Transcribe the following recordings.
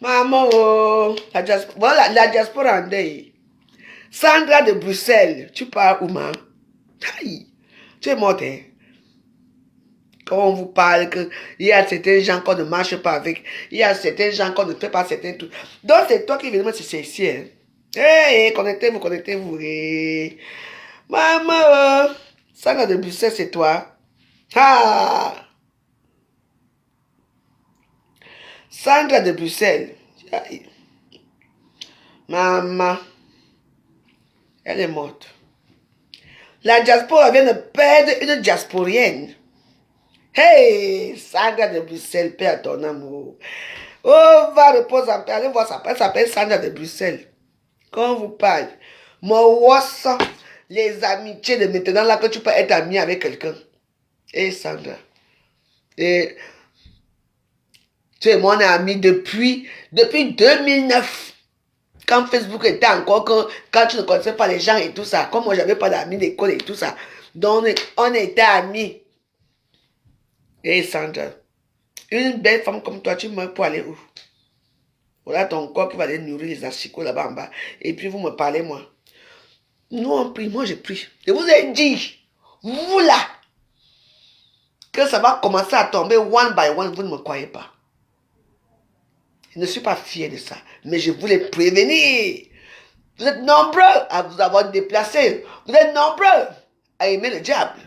Maman, oh, voilà la diaspora en deuil. Sandra de Bruxelles, tu pars où, maman? Aïe, tu es morte, hein? Quand on vous parle qu'il y a certains gens qu'on ne marche pas avec, il y a certains gens qu'on ne fait pas certains trucs. Donc c'est toi qui viens me chercher ici, hein? Hey, connectez-vous, connectez-vous. Hey. Maman, Sandra de Bruxelles, c'est toi. Ah! Sandra de Bruxelles. Aïe. Maman, elle est morte. La diaspora vient de perdre une diasporienne. Hey, Sandra de Bruxelles, père ton amour. Oh, va reposer en paix. Allez voir ça. Elle s'appelle Sandra de Bruxelles. Quand on vous parle, mon was, les amitiés de maintenant là que tu peux être ami avec quelqu'un. Hey, Sandra. Et tu es mon ami depuis 2009. Quand Facebook était encore, quand tu ne connaissais pas les gens et tout ça, comme moi j'avais pas d'amis d'école et tout ça, donc on était amis. Et Sandra, une belle femme comme toi, tu meurs pour aller où? Voilà ton corps qui va aller nourrir les asticots là-bas en bas. Et puis vous me parlez, moi. Nous on prie, moi je prie. Je vous ai dit, vous là, que ça va commencer à tomber one by one, vous ne me croyez pas. Je ne suis pas fier de ça, mais je voulais prévenir. Vous êtes nombreux à vous avoir déplacé. Vous êtes nombreux à aimer le diable.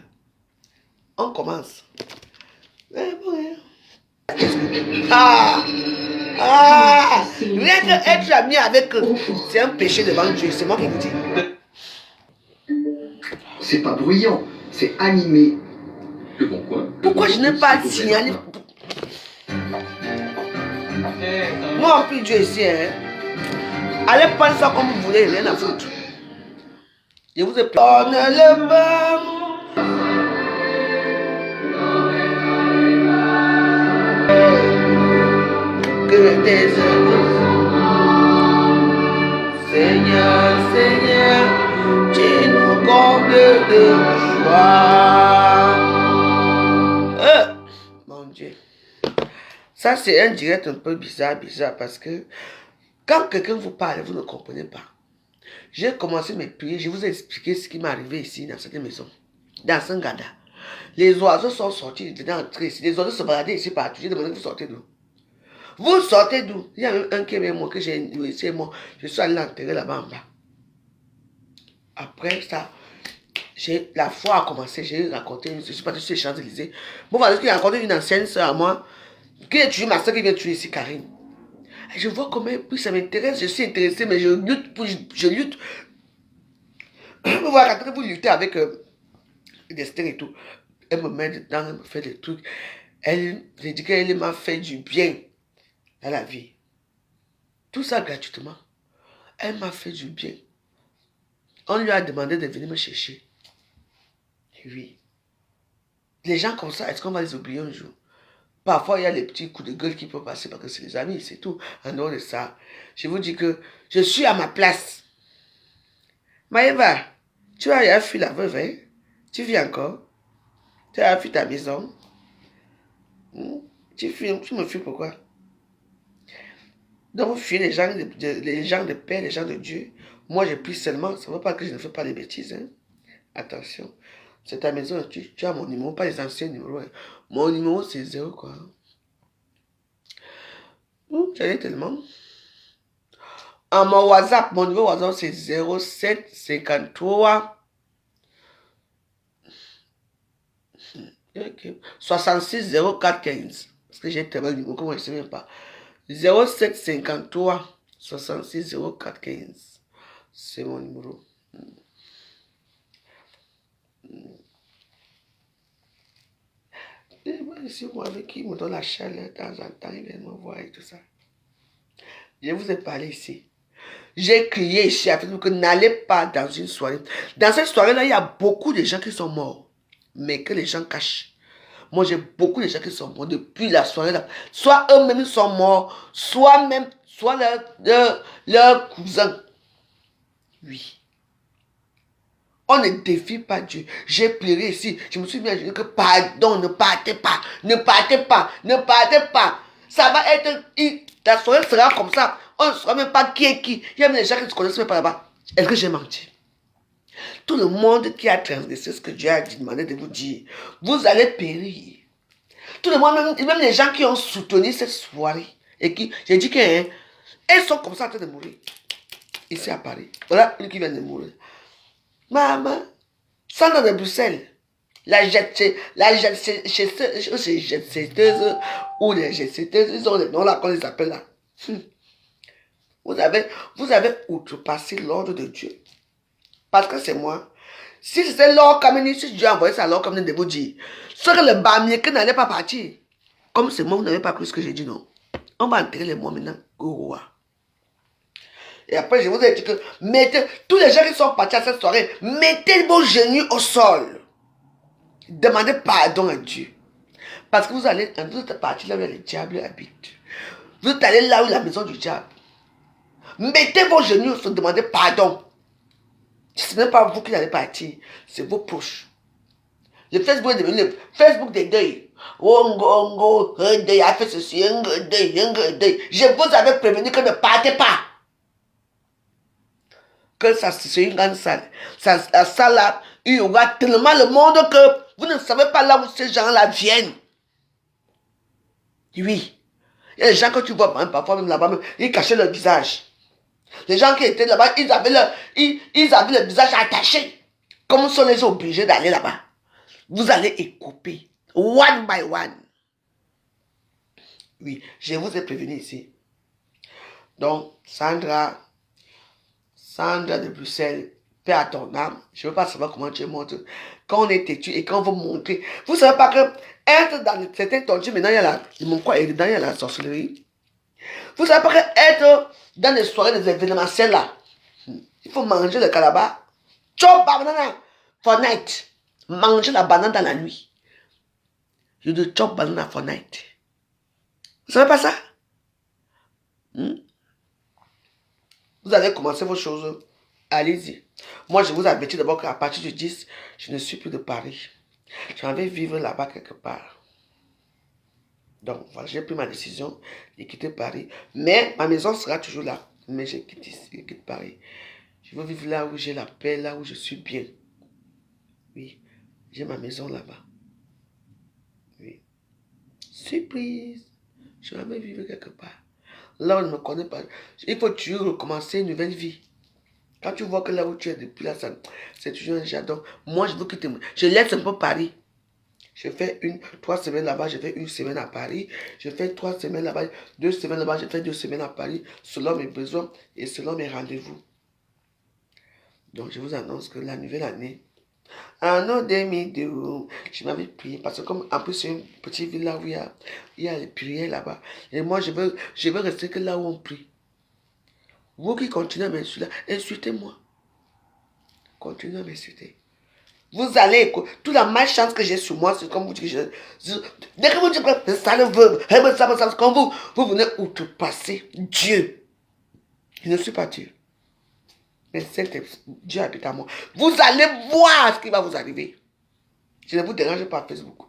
On commence. Ah! Ah! Rien qu'être ami avec eux, c'est un péché devant Dieu. C'est moi qui vous dis. C'est pas bruyant, c'est animé. Le bon quoi? Pourquoi je n'ai pas signalé? Moi, on prie Dieu ici. Hein? Allez prendre ça comme vous voulez, rien à foutre. Je vous ai pris. On ne le pas. Que tes œuvres, Seigneur, Seigneur, tu nous combles de joie. Mon Dieu. Ça, c'est un direct un peu bizarre, parce que quand quelqu'un vous parle, vous ne comprenez pas. J'ai commencé mes prières, je vous ai expliqué ce qui m'est arrivé ici, dans cette maison, dans Sangada. Les oiseaux sont sortis, ils étaient entrés ici. Les oiseaux se baladaient ici partout. J'ai demandé, vous sortez d'où? Vous sortez d'où? Il y a même un qui est mort, que j'ai laissé mort. Je suis allé l'enterrer là-bas en bas. Après ça, la foi a commencé, j'ai raconté, je suis parti sur les Champs-Élysées. Bon, voilà, qu'il a raconté une ancienne soeur à moi, qui a tué ma soeur qui vient tuer ici, Karine. Et je vois comment puis ça m'intéresse, je suis intéressé, mais je lutte, je lutte. Vous voyez, quand vous luttez avec Esther et tout, elle me met dedans, elle me fait des trucs. J'ai dit qu'elle m'a fait du bien à la vie. Tout ça gratuitement. Elle m'a fait du bien. On lui a demandé de venir me chercher. Oui. Les gens comme ça, est-ce qu'on va les oublier un jour? Parfois, il y a les petits coups de gueule qui peuvent passer parce que c'est les amis, c'est tout. En dehors de ça, je vous dis que je suis à ma place. Maëva, tu as fui la veuve, hein? Tu vis encore? Tu as fui ta maison? Tu me fuis pourquoi? Donc, vous fuyez les gens de paix, les gens de Dieu. Moi, je prie seulement. Ça ne veut pas que je ne fais pas des bêtises. Hein? Attention. C'est ta maison. Tu as mon numéro, pas les anciens numéros. Hein. Mon numéro, c'est 0, quoi. J'en ai tellement. En mon WhatsApp, mon numéro WhatsApp, c'est 07 53 66 04 15. Parce que j'ai tellement de numéros, comment je ne sais même pas. 07 53 66 04 15. C'est mon numéro. Et moi, ici, moi, avec qui me donne la chaleur de temps en temps, il vient me voir et tout ça. Je vous ai parlé ici. J'ai crié ici à Facebook que n'allez pas dans une soirée. Dans cette soirée-là, il y a beaucoup de gens qui sont morts, mais que les gens cachent. Moi, j'ai beaucoup de gens qui sont morts depuis la soirée-là. Soit eux-mêmes sont morts, soit leur cousin. Oui. On ne défie pas Dieu. J'ai pleuré ici. Je me suis mis à dire que pardon, ne partez pas. Ne partez pas. Ne partez pas. Ça va être... La soirée sera comme ça. On ne saura même pas qui est qui. Il y a même des gens qui ne se connaissent même pas là-bas. Est-ce que j'ai menti? Tout le monde qui a transgressé ce que Dieu a demandé de vous dire, vous allez périr. Tout le monde, même les gens qui ont soutenu cette soirée, et qui, j'ai dit qu'ils sont comme ça en train de mourir. Ici à Paris. Voilà une qui vient de mourir. Maman, Sandra de Bruxelles, la jetteuse ou les jetteteuses, ils ont les noms là qu'on les appelle là. Vous avez outrepassé l'ordre de Dieu. Parce que c'est moi. Si c'était l'or comme si Dieu a envoyé ça l'or comme de vous dire, ce que le bamier qui n'allait pas partir. Comme c'est moi, vous n'avez pas pris ce que j'ai dit, non. On va enterrer les morts maintenant au roi. Et après, je vous ai dit que mettez, tous les gens qui sont partis à cette soirée, mettez vos genoux au sol. Demandez pardon à Dieu. Parce que vous allez, vous êtes parti là où le diable habite. Vous êtes allé là où la maison du diable. Mettez vos genoux au sol, demandez pardon. Ce n'est pas vous qui allez partir, c'est vos proches. Le Facebook est devenu le Facebook des deuils. Ongo, un deuil a fait ceci, un deuil. Je vous avais prévenu que ne partez pas. Que ça, c'est une grande salle. La salle là, il y aura tellement le monde que vous ne savez pas là où ces gens-là viennent. Oui. Il y a des gens que tu vois, parfois même là-bas, ils cachaient leur visage. Les gens qui étaient là-bas, ils avaient le visage attaché. Comme sont les obligés d'aller là-bas. Vous allez écouper. One by one. Oui, je vous ai prévenu ici. Donc, Sandra de Bruxelles, paix à ton âme. Je ne veux pas savoir comment tu es morte. Quand on est têtu et quand on vous montrer. Vous ne savez pas que être dans certains tontus, maintenant il y a la sorcellerie. Vous ne savez pas que être dans les soirées des événementiels là, il faut manger le calabar. Chop banana for night. Manger la banane dans la nuit. Je dis chop banana for night. Vous savez pas ça? Vous allez commencer vos choses. Allez-y. Moi, je vous avertis d'abord qu'à partir du 10, je ne suis plus de Paris. J'en vais vivre là-bas quelque part. Donc, voilà, j'ai pris ma décision de quitter Paris. Mais ma maison sera toujours là. Mais je quitte Paris. Je veux vivre là où j'ai la paix, là où je suis bien. Oui, j'ai ma maison là-bas. Oui. Surprise! Je vais vivre quelque part. Là, on ne me connaît pas. Il faut toujours recommencer une nouvelle vie. Quand tu vois que là où tu es depuis là, c'est toujours un jardin. Moi, je veux quitter. Je laisse un peu Paris. Je fais 3 semaines là-bas, je fais 1 semaine à Paris. Je fais 3 semaines là-bas, 2 semaines là-bas, je fais 2 semaines à Paris, selon mes besoins et selon mes rendez-vous. Donc, je vous annonce que la nouvelle année, un an demi de je m'avais prié parce que comme en plus c'est une petite ville là où il y a les prières là-bas. Et moi, je veux rester que là où on prie. Vous qui continuez à m'insulter, insultez-moi. Continuez à m'insulter. Vous allez, toute la malchance que j'ai sur moi, c'est comme vous dites, dès que vous dites que ça le veut, quand vous venez outrepasser Dieu. Je ne suis pas Dieu. Mais Dieu habite à moi. Vous allez voir ce qui va vous arriver. Je ne vous dérange pas Facebook.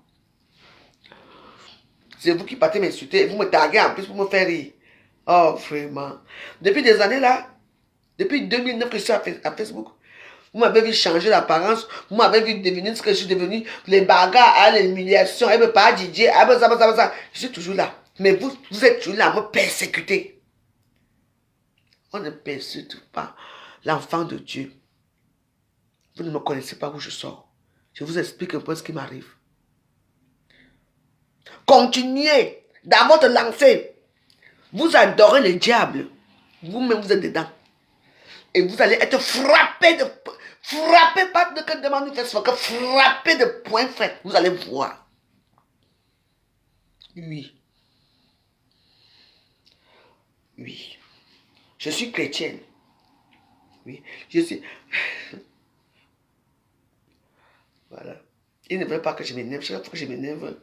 C'est vous qui partez m'insulter, vous me taguez en plus pour me faire rire. Oh, vraiment. Depuis des années là, depuis 2009 que je suis à Facebook, vous m'avez vu changer l'apparence, vous m'avez vu devenir ce que je suis devenu, les bagarres, les humiliations, pas Didier, ça. Je suis toujours là. Mais vous êtes toujours là à me persécuter. On ne persécute pas l'enfant de Dieu. Vous ne me connaissez pas où je sors. Je vous explique un peu ce qui m'arrive. Continuez dans votre lancée. Vous adorez le diable. Vous-même, vous êtes dedans. Et vous allez être frappé pas de que demande que frappé de poing fait. Vous allez voir. Oui. Oui. Je suis chrétienne. Oui. Je suis... Voilà. Il ne veut pas que je m'énerve. Chaque fois que je m'énerve,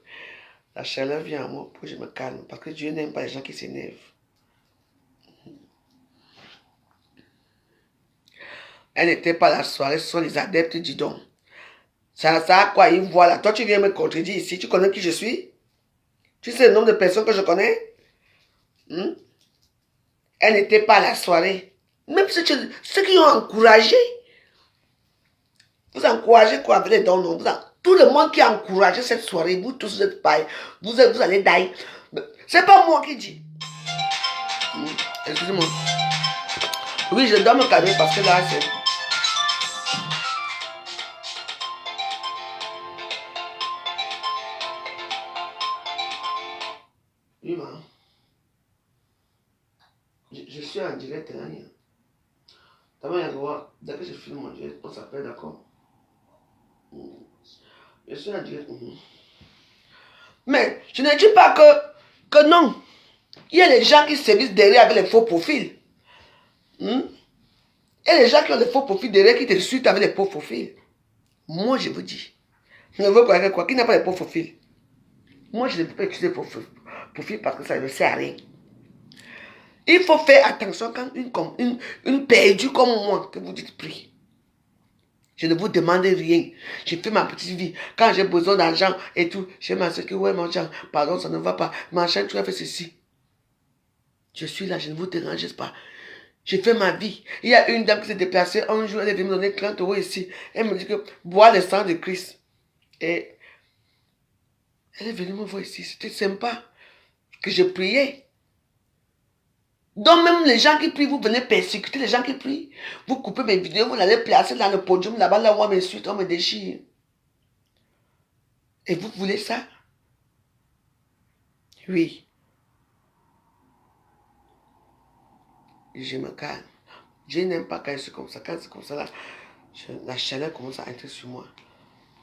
la chaleur vient à moi pour que je me calme. Parce que Dieu n'aime pas les gens qui s'énervent. Elle n'était pas la soirée, ce sont les adeptes, dis donc. Ça a quoi, ils voient là. Toi, tu viens me contredire ici. Tu connais qui je suis? Tu sais le nombre de personnes que je connais? Elle n'était pas à la soirée. Même ceux qui ont encouragé. Vous encouragez quoi avec les dons, non? Tout le monde qui a encouragé cette soirée, vous tous, vous êtes pareil. Vous allez die. C'est pas moi qui dis. Excusez-moi. Oui, je dois me calmer parce que là, c'est... Oui, ma. Je suis en direct, hein. D'abord, dès que je filme mon direct, on s'appelle, d'accord? Je suis en direct. Mais je ne dis pas que non. Il y a les gens qui sévissent derrière avec les faux profils. Il y a les gens qui ont les faux profils derrière qui te suivent avec les faux profils. Moi, je vous dis. Je ne veux quoi? Qui n'a pas les faux profils? Moi, je ne peux pas utiliser les faux profils parce que ça ne sert à rien. Il faut faire attention quand une perdue comme moi, que vous dites prie. Je ne vous demande rien. Je fais ma petite vie. Quand j'ai besoin d'argent et tout, je m'assure que ouais, mon chan, pardon, ça ne va pas. Machin, tu as fait ceci. Je suis là, je ne vous dérange pas. Je fais ma vie. Il y a une dame qui s'est déplacée un jour, elle est venue me donner 30 € ici. Elle me dit que bois le sang de Christ. Et elle est venue me voir ici. C'était sympa. Que je priais. Donc même les gens qui prient, vous venez persécuter les gens qui prient. Vous coupez mes vidéos, vous allez placer dans le podium, là-bas, là où on m'insulte, on me déchire. Et vous voulez ça? Oui. Je me calme. Je n'aime pas quand c'est comme ça. Quand c'est comme ça, là, la chaleur commence à entrer sur moi.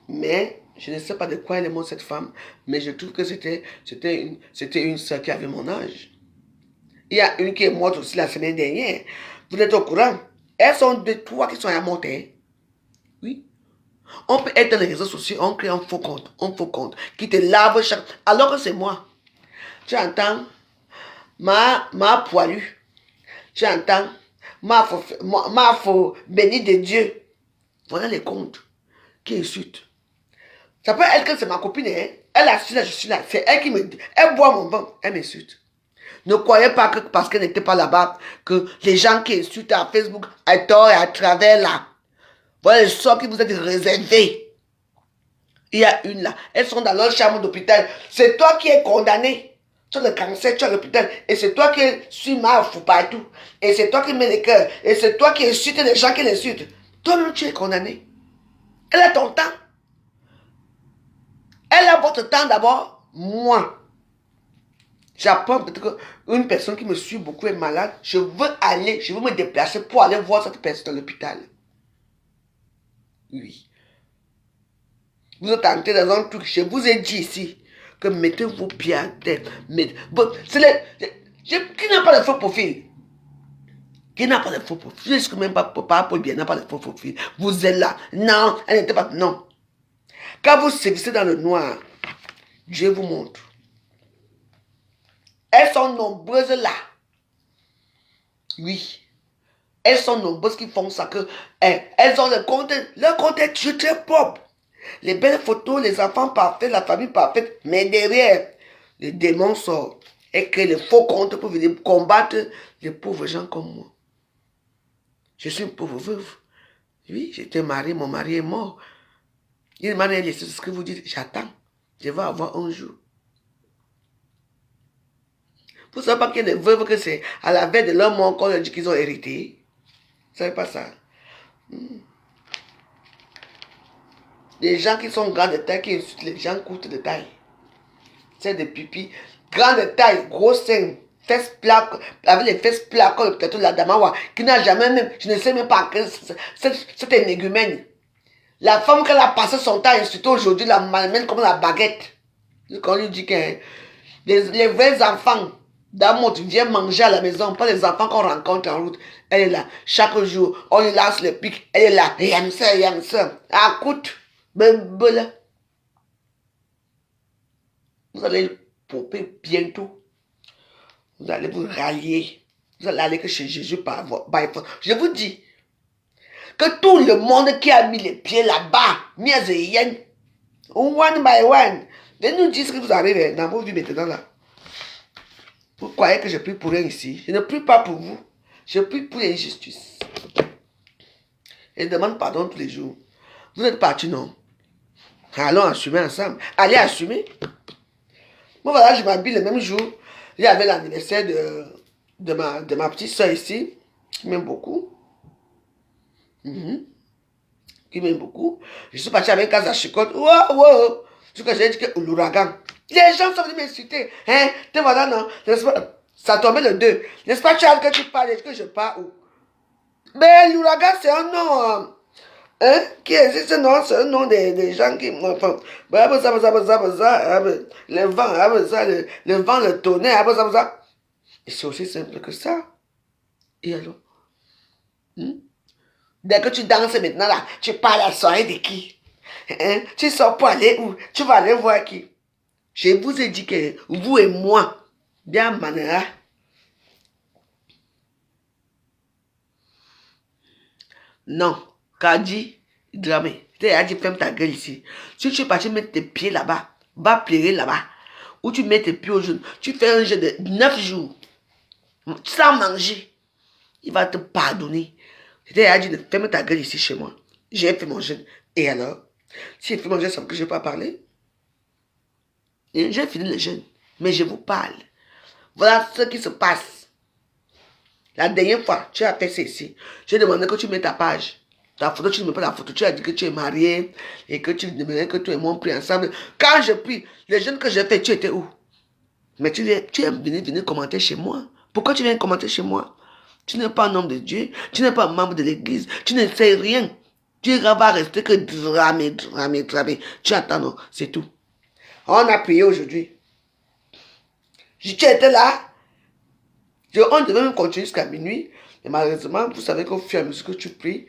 Mais je ne sais pas de quoi elle est morte, cette femme. Mais je trouve que c'était une soeur qui avait mon âge. Il y a une qui est morte aussi la semaine dernière. Vous êtes au courant? Elles sont deux, trois qui sont à morte. Hein? Oui. On peut être dans les réseaux sociaux, on crée un faux compte, qui te lave chaque... Alors que c'est moi. Tu entends? Ma poilue. Tu entends? Ma faux béni de Dieu. Voilà les comptes qui insultent. Ça peut être que c'est ma copine, hein? Elle assure là, je suis là. C'est elle qui me dit. Elle boit mon vin, elle m'insulte. Ne croyez pas que parce qu'elle n'était pas là-bas, que les gens qui insultent à Facebook, à tort et à travers là, voilà les sorts qui vous êtes réservés. Il y a une là. Elles sont dans leur chambre d'hôpital. C'est toi qui es condamné. Tu as le cancer, tu as l'hôpital. Et c'est toi qui suis mal fou partout. Et c'est toi qui mets les cœurs. Et c'est toi qui insultes les gens qui l'insultent. Toi-même, tu es condamné. Elle a ton temps. Elle a votre temps d'abord. Moi. J'apprends peut-être qu'une personne qui me suit beaucoup est malade. Je veux me déplacer pour aller voir cette personne à l'hôpital. Oui. Vous êtes entré dans un truc, je vous ai dit ici, que mettez vos pieds à terre. Qui n'a pas de faux profil? Qui n'a pas de faux profil? Je ne sais même pas, Paul bien n'a pas de faux profil. Vous êtes là. Non, elle n'était pas. Non. Quand vous sévissez dans le noir, Dieu vous montre. Elles sont nombreuses là. Oui. Elles sont nombreuses qui font ça. Elles ont leur compte est très propre. Les belles photos, les enfants parfaits, la famille parfaite. Mais derrière, les démons sortent. Et créent les faux comptes pour venir combattre les pauvres gens comme moi. Je suis une pauvre veuve. Oui, j'étais mariée, mon mari est mort. Il m'a dit, c'est ce que vous dites, j'attends. Je vais avoir un jour. Vous ne savez pas qu'il y a des veuves que c'est à la veille de leur mort qu'on leur dit qu'ils ont hérité. Vous ne savez pas ça? Les gens qui sont grands de taille, qui insultent les gens courtes de taille. C'est des pipis. Grands de taille, gros seins, fesses plaques, avec les fesses plaques, comme le plateau de la Damawa, qui n'a jamais même, je ne sais même pas que c'est un égumène. La femme qu'elle a passé son temps à insulter aujourd'hui, la malmène comme la baguette. Quand on lui dit que les vrais enfants d'amour, tu viens manger à la maison, pas les enfants qu'on rencontre en route. Elle est là, chaque jour, on lui lance le pic, elle est là, yam ça, ah, écoute, là. Vous allez popper bientôt. Vous allez vous rallier. Vous allez aller que chez Jésus par force. Je vous dis que tout le monde qui a mis les pieds là-bas, one by one, de nous dire ce que vous arrivez dans vos vies maintenant là. Vous croyez que je prie pour rien ici? Je ne prie pas pour vous. Je prie pour l'injustice. Et je demande pardon tous les jours. Vous êtes partis, non? Allons assumer ensemble. Allez assumer. Moi, voilà, je m'habille le même jour. Il y avait l'anniversaire de ma petite soeur ici, qui m'aime beaucoup. Qui m'aime beaucoup. Je suis parti avec un chicotte. Wow, wow. Ce que j'ai dit que l'ouragan. Les gens sont venus m'insulter. Hein? Te voilà, non? Ça tombait le 2. N'est-ce pas, Charles, que tu parles? Est-ce que je pars où? Mais l'ouragan, c'est un nom. Hein? Qui existe, non? C'est un nom des gens qui. Enfin, le vent, le vent, le tonnerre, et c'est aussi simple que ça. Et alors? Dès que tu danses maintenant là, tu parles à la soirée de qui? Hein? Tu sors pour aller où? Tu vas aller voir qui? Je vous ai dit que vous et moi, bien manera. Non, Kadi, Dramé, tu as dit ferme ta gueule ici. Si tu es parti mettre tes pieds là-bas, va pleurer là-bas, ou tu mets tes pieds au genou, tu fais un jeûne de 9 jours, sans manger, il va te pardonner. Je t'ai dit de fermer ta gueule ici chez moi. J'ai fait mon jeûne. Et alors? Si j'ai fait mon jeûne, ça veut que je ne vais pas parler? J'ai fini le jeûne. Mais je vous parle. Voilà ce qui se passe. La dernière fois, tu as fait ceci. J'ai demandé que tu mets ta page. Ta photo, tu ne mets pas la photo. Tu as dit que tu es marié et que tu demandais que toi et moi on prie ensemble. Quand je prie, les jeûnes que j'ai fait, tu étais où? Mais tu es venu commenter chez moi. Pourquoi tu viens commenter chez moi? Tu n'es pas un homme de Dieu. Tu n'es pas un membre de l'église. Tu ne sais rien. Tu vas rester que dramer. Tu attends, non? C'est tout. On a prié aujourd'hui. Tu étais là. On devait même continuer jusqu'à minuit. Mais malheureusement, vous savez qu'au fur et à mesure que tu pries,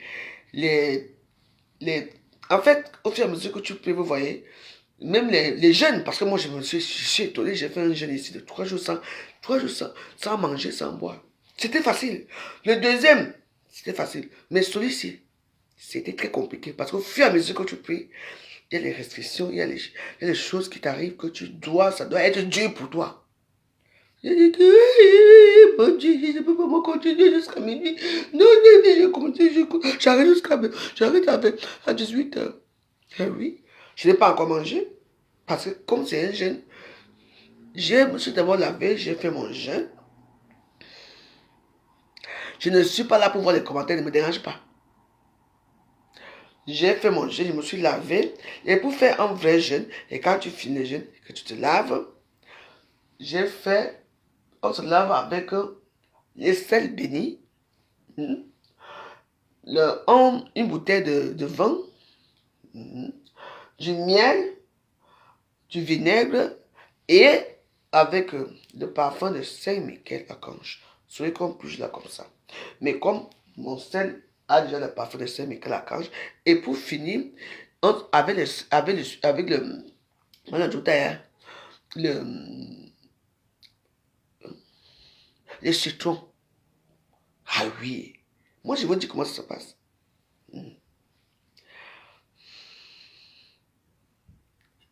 en fait, au fur et à mesure que tu pries, vous voyez, même les jeunes, parce que moi je suis étonné, j'ai fait un jeûne ici de 3 jours sans manger, sans boire. C'était facile. Le deuxième, c'était facile. Mais celui-ci, c'était très compliqué. Parce qu'au fur et à mesure que tu pries, il y a les restrictions, il y a les choses qui t'arrivent que ça doit être dur pour toi. J'ai dit que, mon Dieu, je ne peux pas me continuer jusqu'à minuit. Non, j'arrête à 18h. Ah oui, je n'ai pas encore mangé. Parce que comme c'est un jeûne, je me suis d'abord lavé, j'ai fait mon jeûne. Je ne suis pas là pour voir les commentaires, ne me dérange pas. J'ai fait mon jeûne, je me suis lavé. Et pour faire un vrai jeûne, et quand tu finis le jeûne, que tu te laves, on se lave avec les sel béni, une bouteille de vin, du miel, du vinaigre et avec le parfum de Saint-Michel-Archange. Celui qu'on bouge là comme ça. Mais comme mon sel a déjà le parfum de Saint-Michel-Archange, et pour finir, avec le citron. Ah oui. Moi, je vous dis comment ça se passe.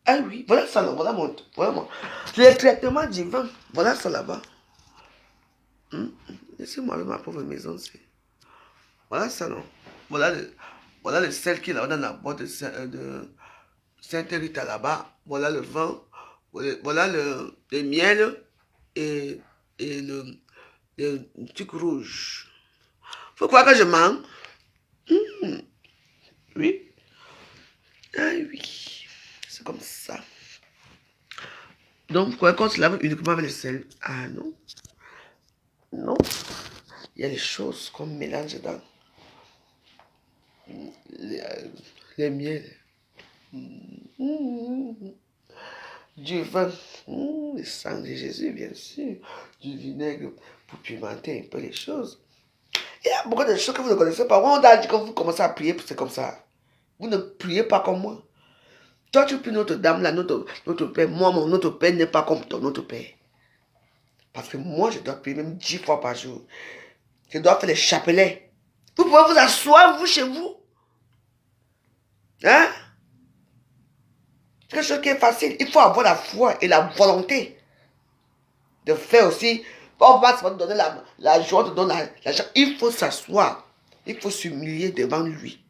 Ah oui, voilà ça là, voilà mon. Le traitement divin, voilà ça là-bas. Laissez-moi avec ma pauvre maison. Voilà ça non. Voilà le sel qui est là dans la boîte de Sainte-Rita là-bas. Voilà le vin. Voilà le miel et le truc rouge. Faut croire que je mens. Oui. Ah oui. C'est comme ça. Donc, vous croyez qu'on se lave uniquement avec le sel? Ah non. Non. Il y a des choses qu'on mélange dans les miels. Du vin, le sang de Jésus, bien sûr. Du vinaigre pour pimenter un peu les choses. Il y a beaucoup de choses que vous ne connaissez pas. On a dit que vous commencez à prier, c'est comme ça. Vous ne priez pas comme moi. Toi, tu pries Notre-Dame, là, notre Père. Moi, notre Père n'est pas comme ton autre Père. Parce que moi, je dois prier même 10 fois par jour. Je dois faire les chapelets. Vous pouvez vous asseoir, vous, chez vous. Hein? C'est quelque chose qui est facile. Il faut avoir la foi et la volonté. de faire aussi. On va te donner la joie, te donner l'argent. Il faut s'asseoir. Il faut s'humilier devant lui.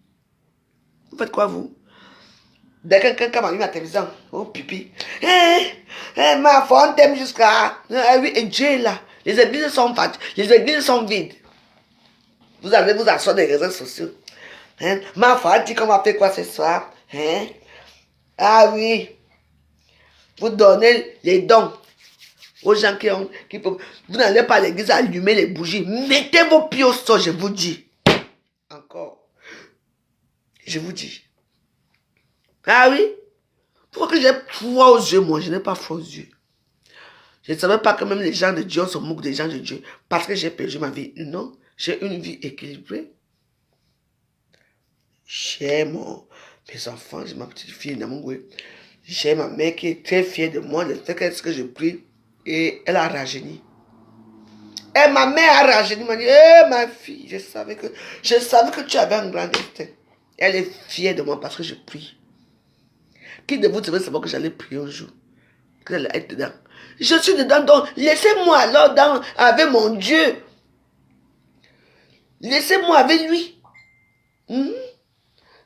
Vous faites quoi, vous? Dès que quelqu'un m'a mis la télévision, oh pipi. Ma foi, on t'aime jusqu'à. Oui, et Dieu est là. Les églises sont vides. Les églises sont vides. Vous allez vous asseoir des réseaux sociaux. Ma foi dit qu'on va faire quoi ce soir? Ah oui. Vous donnez les dons aux gens qui peuvent. Vous n'allez pas à l'église allumer les bougies. Mettez vos pieds au sol, je vous dis. Encore. Je vous dis. Ah oui? Pourquoi que j'ai foi aux yeux, moi? Je n'ai pas foi aux yeux. Je ne savais pas que même les gens de Dieu se moquent des gens de Dieu. Parce que j'ai perdu ma vie. Non. J'ai une vie équilibrée. J'ai mes enfants, j'ai ma petite fille Namungwe. J'ai ma mère qui est très fière de moi, le fait qu'est-ce que je prie. Et elle a rajeuni. Et ma mère a rajeuni, m'a dit, ma fille, je savais que tu avais un grand destin. Elle est fière de moi parce que je prie. Qui de vous devait savoir que j'allais prier un jour? Que j'allais être dedans. Je suis dedans, donc laissez-moi alors avec mon Dieu. Laissez-moi avec lui.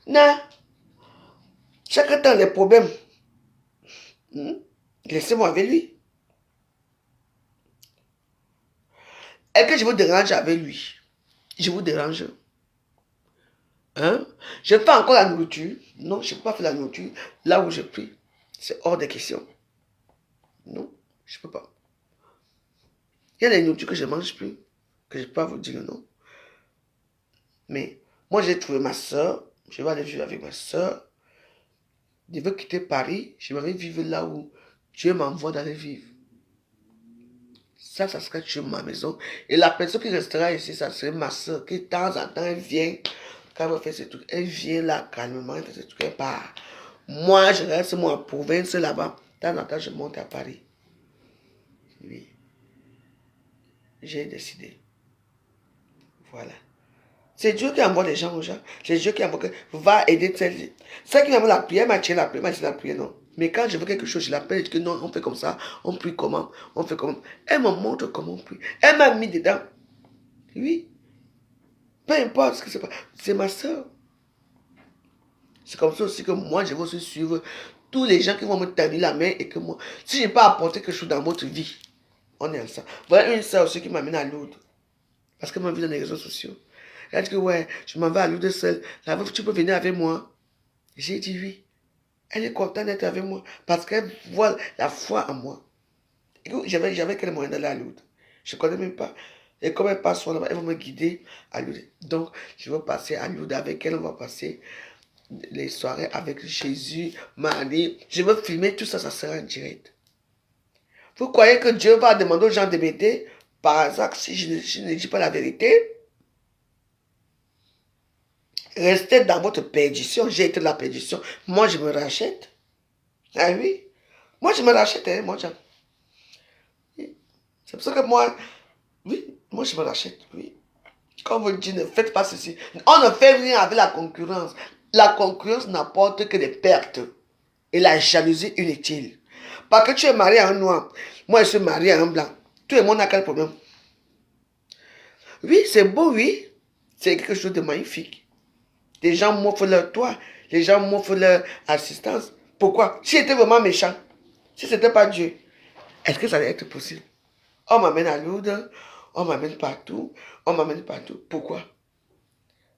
Non. Chaque temps, les problèmes. Laissez-moi avec lui. Est-ce que je vous dérange avec lui? Je vous dérange. Je fais encore la nourriture. Non, je ne peux pas faire la nourriture là où je prie. C'est hors de question. Non, je ne peux pas. Il y a des nourritures que je ne mange plus, que je ne peux pas vous dire non. Mais moi, j'ai trouvé ma soeur. Je vais aller vivre avec ma soeur. Je veux quitter Paris. Je vais vivre là où Dieu m'envoie d'aller vivre. Ça serait chez ma maison. Et la personne qui restera ici, ça serait ma soeur, qui de temps en temps, elle vient. Quand elle fait ces trucs, elle vient là calmement, elle fait ces trucs, elle part. Moi, je reste moi en province là-bas. De temps en temps, je monte à Paris. Oui. J'ai décidé. Voilà. C'est Dieu qui envoie les gens aux gens. C'est Dieu qui envoie. Va aider celle. Celle qui m'envoie la prière, m'a tiré la prière, m'a tiré la prière, non. Mais quand je veux quelque chose, je l'appelle, je dis que non, on fait comme ça, on prie comment, on fait comment. Elle me montre comment on prie. Elle m'a mis dedans. Oui. Peu importe ce que c'est pas. C'est ma soeur. C'est comme ça aussi que moi, je vais aussi suivre tous les gens qui vont me tenir la main et que moi, si je n'ai pas apporté quelque chose dans votre vie, on est ensemble. Voilà une soeur aussi qui m'amène à Lourdes. Parce qu'elle m'a vu dans les réseaux sociaux. Elle a dit que ouais, je m'en vais à Lourdes seule. Tu peux venir avec moi. J'ai dit oui. Elle est contente d'être avec moi parce qu'elle voit la foi en moi. J'avais quel moyen d'aller à Lourdes? Je ne connais même pas. Et comme elle passe là-bas, elle va me guider à Lourdes. Donc, je vais passer à Lourdes avec elle. On va passer les soirées avec Jésus, Marie. Je veux filmer tout ça, ça sera en direct. Vous croyez que Dieu va demander aux gens de m'aider? Par hasard, si je ne dis pas la vérité, restez dans votre perdition. J'ai été de la perdition. Moi, je me rachète. Ah oui. Moi, je me rachète. Hein, moi, c'est pour ça que moi, oui, moi, je me rachète. Oui. Comme vous dites, ne faites pas ceci. On ne fait rien avec la concurrence. La concurrence n'apporte que des pertes. Et la jalousie inutile. Parce que tu es marié à un noir. Moi, je suis marié à un blanc. Tout le monde a quel problème? Oui, c'est beau, oui. C'est quelque chose de magnifique. Les gens m'offrent leur toit. Les gens m'offrent leur assistance. Pourquoi? Si c'était vraiment méchant, si ce n'était pas Dieu, est-ce que ça allait être possible? On m'amène à Lourdes, on m'amène partout, on m'amène partout. Pourquoi?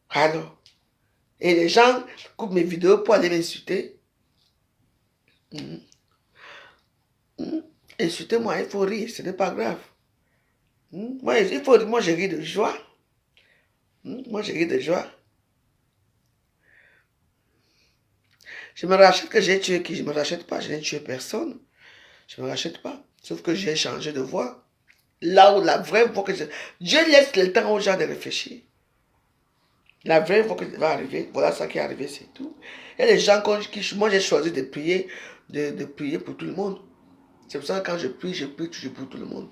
Alors, et les gens coupent mes vidéos pour aller m'insulter. Insultez-moi, il faut rire, ce n'est pas grave. Moi, moi, je ris de joie. Moi, je ris de joie. Je me rachète que j'ai tué qui? Je ne me rachète pas, je n'ai tué personne. Je ne me rachète pas. Sauf que j'ai changé de voix. Là où la vraie voix que je... Dieu laisse le temps aux gens de réfléchir. La vraie voix qui va arriver, voilà ça qui est arrivé, c'est tout. Et les gens, moi j'ai choisi de prier, de prier pour tout le monde. C'est pour ça que quand je prie toujours pour tout le monde.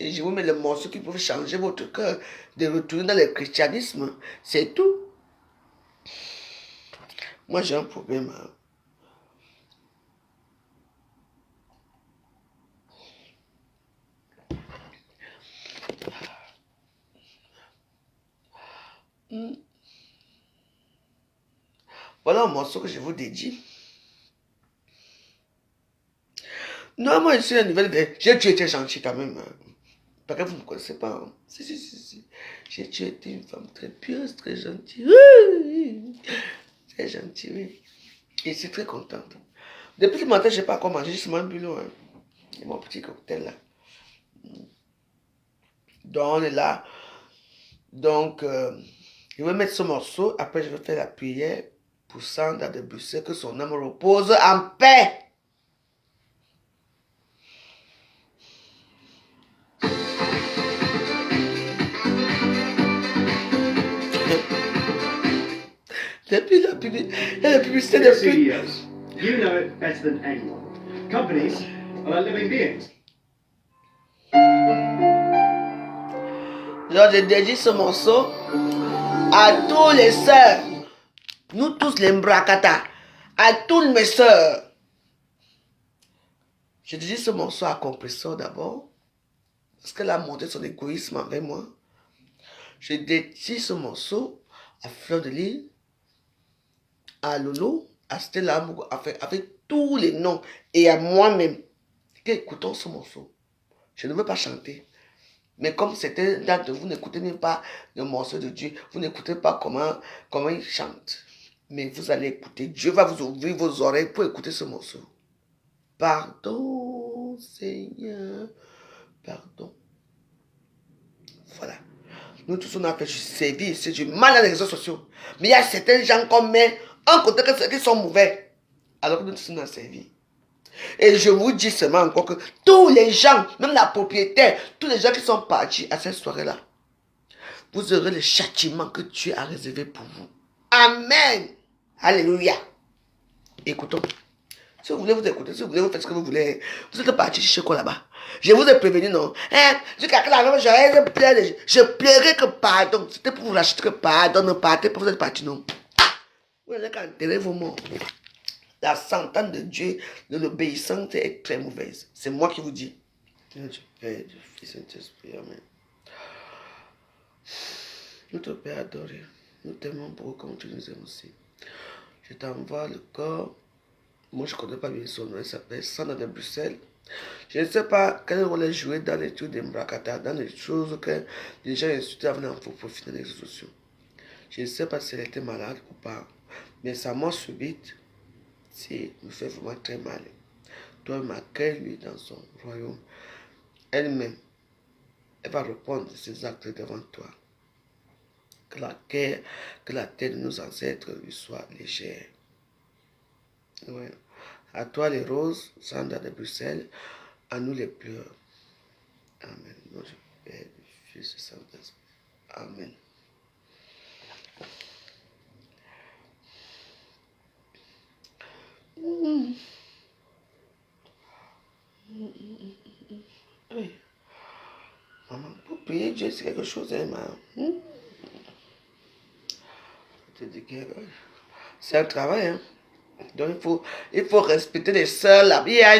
Et je vous mets les morceaux qui peuvent changer votre cœur, de retourner dans le christianisme. C'est tout. Moi, j'ai un problème. un morceau que je vous dédie. Non, moi, je suis la nouvelle. J'ai tué, été gentil quand même. Parce que vous ne me connaissez pas. Hein. Si. J'ai tué, été une femme très pieuse, très gentille. Oui. Très gentille, oui. Et je suis très contente. Depuis le matin, je n'ai pas encore mangé, juste mon bulot. Hein. Et mon petit cocktail là. Donc, on est là. Donc, je vais mettre ce morceau. Après, je vais faire la prière pour Sandra de Bruxelles, que son âme repose en paix. Depuis la publicité Dear depuis. CEOs, you know it better than anyone. Companies are like living beings. Donc, je dédie ce morceau à tous les sœurs. Nous tous les mbrakata. À toutes mes sœurs. Je dédie ce morceau à Compresseur d'abord. Parce qu'elle a monté son égoïsme avec moi. Je dédie ce morceau à Fleur de Lys, à Lolo, à Stella Amogo, avec tous les noms. Et à moi-même. Écoutons ce morceau. Je ne veux pas chanter. Mais comme certains d'entre vous n'écoutez même pas le morceau de Dieu, vous n'écoutez pas comment il chante. Mais vous allez écouter. Dieu va vous ouvrir vos oreilles pour écouter ce morceau. Pardon, Seigneur. Pardon. Voilà. Nous tous, on a fait du service, c'est du mal dans les réseaux sociaux. Mais il y a certains gens qu'on met un côté qui sont mauvais. Alors que nous tous, on a servi. Et je vous dis seulement encore que tous les gens, même la propriétaire, tous les gens qui sont partis à cette soirée-là, vous aurez le châtiment que Dieu a réservé pour vous. Amen. Alléluia. Écoutons. Si vous voulez vous écouter, si vous voulez vous faire ce que vous voulez, vous êtes parti chez quoi là-bas? Je vous ai prévenu, non? Jusqu'à que la je pleurais que pardon. C'était pour vous acheter que pardon, ne partez pas, vous êtes parti, non? Vous n'allez qu'à enterrer vos morts. La sentence de Dieu de l'obéissance est très mauvaise. C'est moi qui vous dis. Dieu Père, du Fils et du Esprit, Amen. Notre Père adoré, nous t'aimons beaucoup comme tu nous aimes aussi. Je t'envoie le corps. Moi, je ne connais pas bien son nom. Elle s'appelle Sandra de Bruxelles. Je ne sais pas quel rôle elle jouait dans les trucs de Mbrakata, dans les choses que les gens insultent avant pour profiter des réseaux sociaux. Je ne sais pas si elle était malade ou pas. Mais sa mort subite, me fait vraiment très mal. Toi, m'accueille lui dans son royaume. Elle-même, elle va répondre de ses actes devant toi. Que la terre de nos ancêtres lui soit légère. Ouais. À toi les roses, Sandra de Bruxelles, à nous les pleurs. Amen. Nom du Père, du Fils et du Saint-Esprit. Amen. Oui. Maman, pour prier Dieu, c'est quelque chose, hein, maman. Je te dis que c'est un travail, hein. Donc il faut respecter les sœurs là. Il y a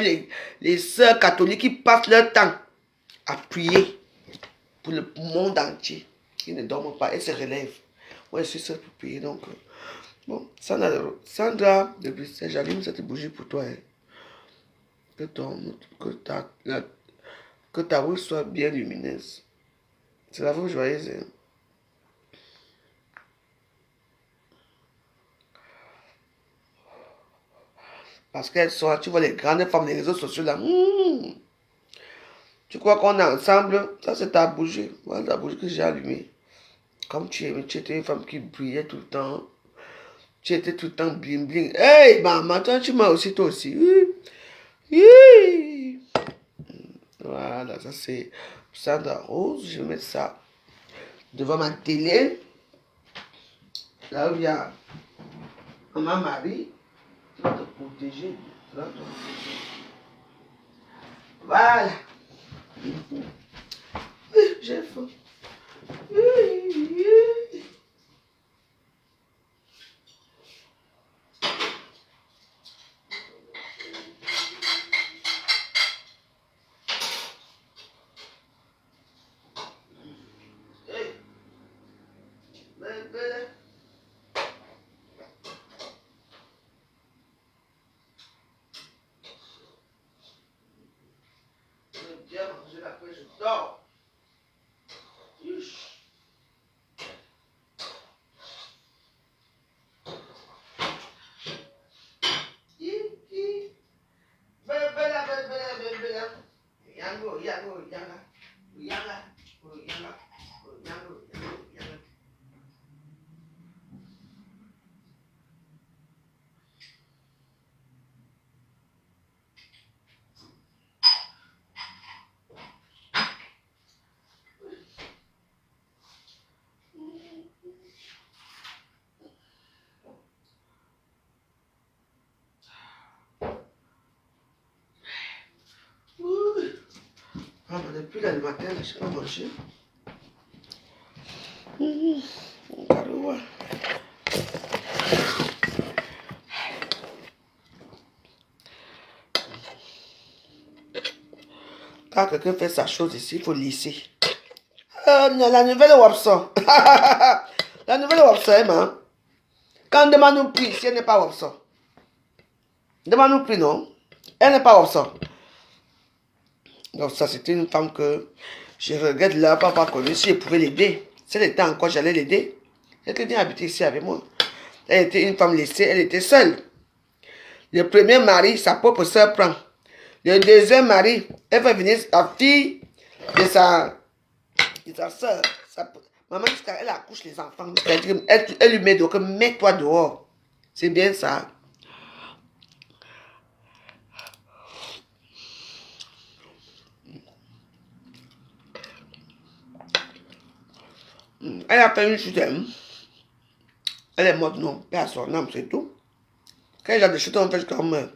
les sœurs catholiques qui passent leur temps à prier pour le monde entier. Ils ne dorment pas, ils se relèvent. Moi, je suis seule pour prier, donc. Bon, Sandra de Bruxelles, j'allume cette bougie pour toi. Hein. Que ta rue soit bien lumineuse. C'est la vue joyeuse. Hein. Parce qu'elles sont, tu vois les grandes femmes des réseaux sociaux là. Tu crois qu'on est ensemble? Ça, c'est ta bougie. Voilà la bougie que j'ai allumée. Comme tu étais une femme qui brillait tout le temps. Tu étais tout le temps bling bling. Hey, maman, tu m'as aussi, toi aussi. Oui. Voilà, ça c'est Sandra Rose. Je vais mettre ça devant ma télé. Là où il y a maman Marie. Tu vas te protéger. Voilà. J'ai faim. Dors. Yush. Bella. Yango, yanga. Ah, mais depuis le matin, là, je n'ai pas mangé. Caroua. Quand quelqu'un fait sa chose ici, il faut lisser. La nouvelle Wapson. La nouvelle Wapson, hein. Quand on demande un prix, si elle n'est pas Wapson. Demande un prix, non. Elle n'est pas Wapson. Donc ça, c'était une femme que je regrette là, pas connue. Si je pouvais l'aider, si elle était encore, j'allais l'aider. Elle était bien habitée ici avec moi. Elle était une femme laissée, elle était seule. Le premier mari, sa propre soeur prend. Le deuxième mari, elle fait venir la fille de sa soeur. Maman, jusqu'à elle accouche les enfants. Elle lui met donc, mets-toi dehors. C'est bien ça. Elle a fait une chute. Elle est morte, non. Paix à son âme, c'est tout. Quand il y a des chutes, on fait jusqu'à meurt.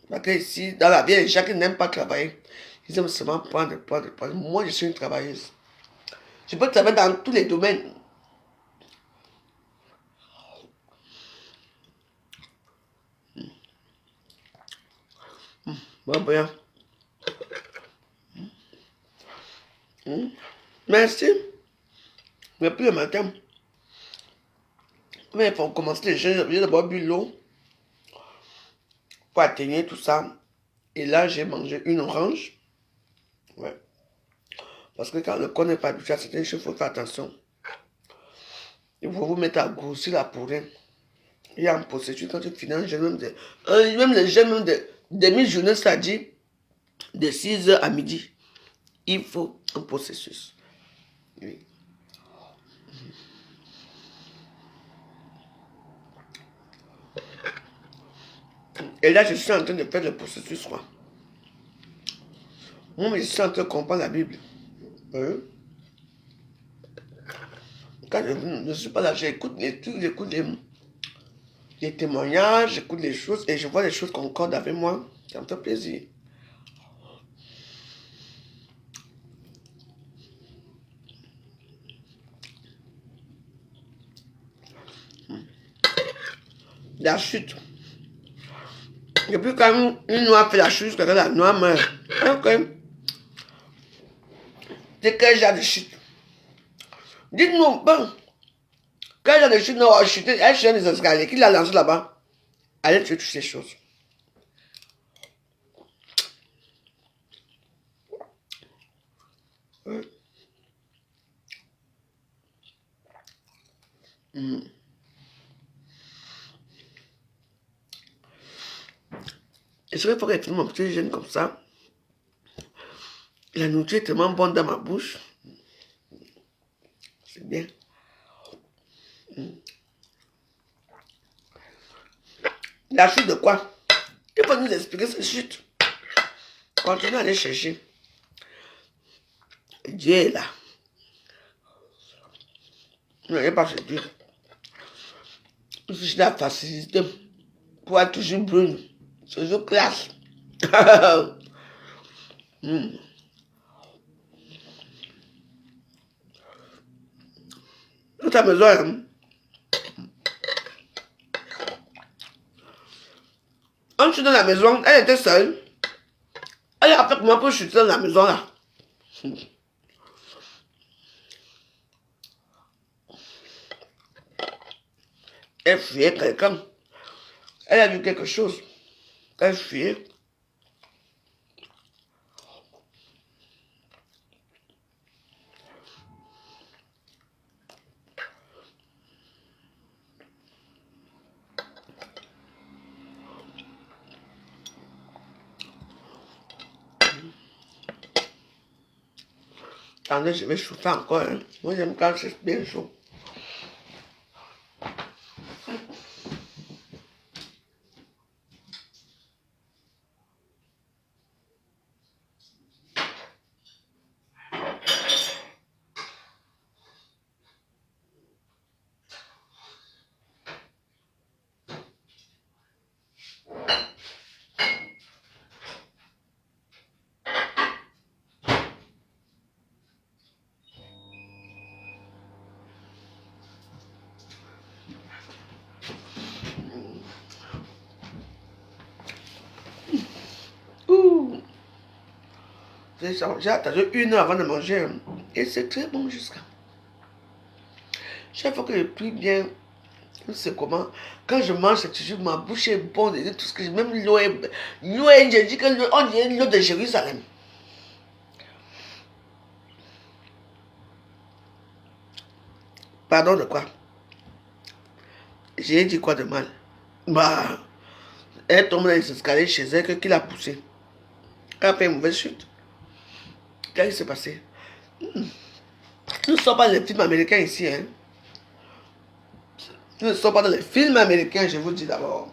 Parce que ici, dans la vie, les gens qui n'aiment pas travailler, ils aiment seulement prendre. Moi, je suis une travailleuse. Je peux travailler dans tous les domaines. Bon, bien. Merci. Mais puis le matin, mais il faut commencer les jeunes. J'ai d'abord bu l'eau pour atteindre tout ça. Et là, j'ai mangé une orange. Ouais. Parce que quand le corps n'est pas habitué à certaines choses, il faut faire attention. Il faut vous mettre à grossir la pourrière. Il y a un processus quand tu finis un jeûne, même les jeûnes de demi-journée, c'est-à-dire de 6 h à midi. Il faut un processus. Oui. Et là, je suis en train de faire le processus, quoi. Moi, je suis en train de comprendre la Bible. Oui. Quand je ne suis pas là, j'écoute les trucs, j'écoute les témoignages, j'écoute les choses et je vois les choses concordent avec moi. Ça me fait plaisir. La chute. Et puis quand une noix fait la chute, quand la noix meurt. Ok. C'est quel genre de chute? Dites-nous, bon, quel genre de chute nous a chuté? Elle chute des escaliers. Qui l'a lancé là-bas? Allez, tu touches les choses. Et c'est vrai, il faut que mon petit jeune comme ça. La nourriture est tellement bonne dans ma bouche. C'est bien. La chute de quoi? Il faut nous expliquer cette chute. Continuez à aller chercher. Dieu est là. Non, il n'est pas chez Dieu. C'est la facilité pour être toujours brune. C'est toujours classe. Dans ta maison, hein? Quand je suis dans la maison, elle était seule. Elle a fait comment pour chuter dans la maison là. Elle fuyait quelqu'un. Elle a vu quelque chose. Elle fuyait. Attendez, je vais chauffer encore. Hein. Moi, j'aime quand c'est bien chaud. Ouh. J'ai attendu 1 heure avant de manger. Hein. Et c'est très bon jusqu'à. Chaque fois que je prie bien, c'est comment. Quand je mange, c'est toujours ma bouche est bonne. Et tout ce que même l'eau est. L'eau est, je dis que on dirait l'eau de Jérusalem. Pardon de quoi? J'ai dit quoi de mal? Bah, elle tombe dans les escaliers chez elle, qui l'a poussée. Elle a fait une mauvaise chute. Qu'est-ce qui s'est passé? Nous ne sommes pas dans les films américains ici. Hein? Nous ne sommes pas dans les films américains, je vous dis d'abord.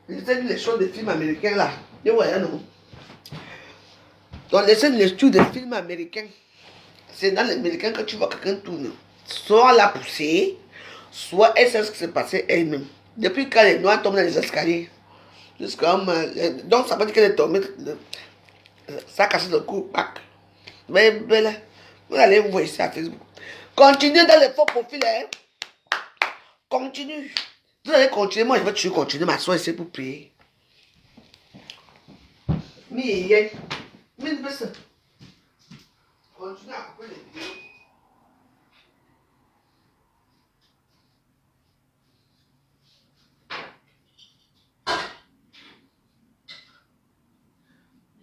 Les choses des films américains là. Et ouais, non. Donc, les choses des films américains. C'est dans les américains que tu vois quelqu'un tourner. Soit la poussée, soit elle sait ce qui s'est passé elle-même. Depuis quand les noirs tombent dans les escaliers. Donc, ça veut dire qu'elle est tombée. Ça a cassé le cou. Mais là, vous allez voir ici à Facebook. Continuez dans les faux profils. Hein. Continue. Vous allez continuer. Moi, je vais toujours continuer ma soeur ici pour prier. Mais continue à couper les vidéos.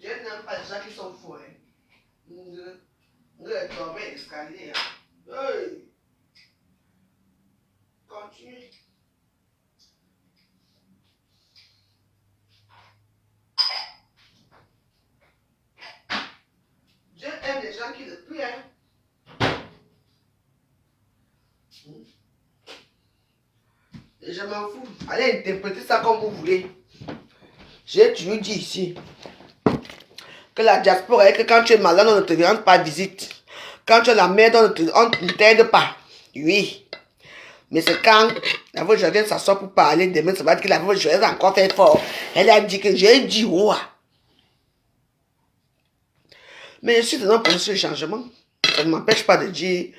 Je n'aime pas les gens qui sont fous. Hein. Vous allez tomber l'escalier. Hein. Hey. Continue. Dieu aime les gens qui le prient. Hein. Et je m'en fous. Allez interpréter ça comme vous voulez. J'ai toujours dit ici que la diaspora est que quand tu es malade, on ne te rend pas visite. Quand tu es la merde, on ne t'aide pas. Oui. Mais c'est quand la voix de Jardin s'assoit pour parler, demain, ça va dire que la voix de Jardin a encore fait fort. Elle a dit que j'ai dit ouais. Mais je suis dedans pour ce changement. Ça ne m'empêche pas de dire,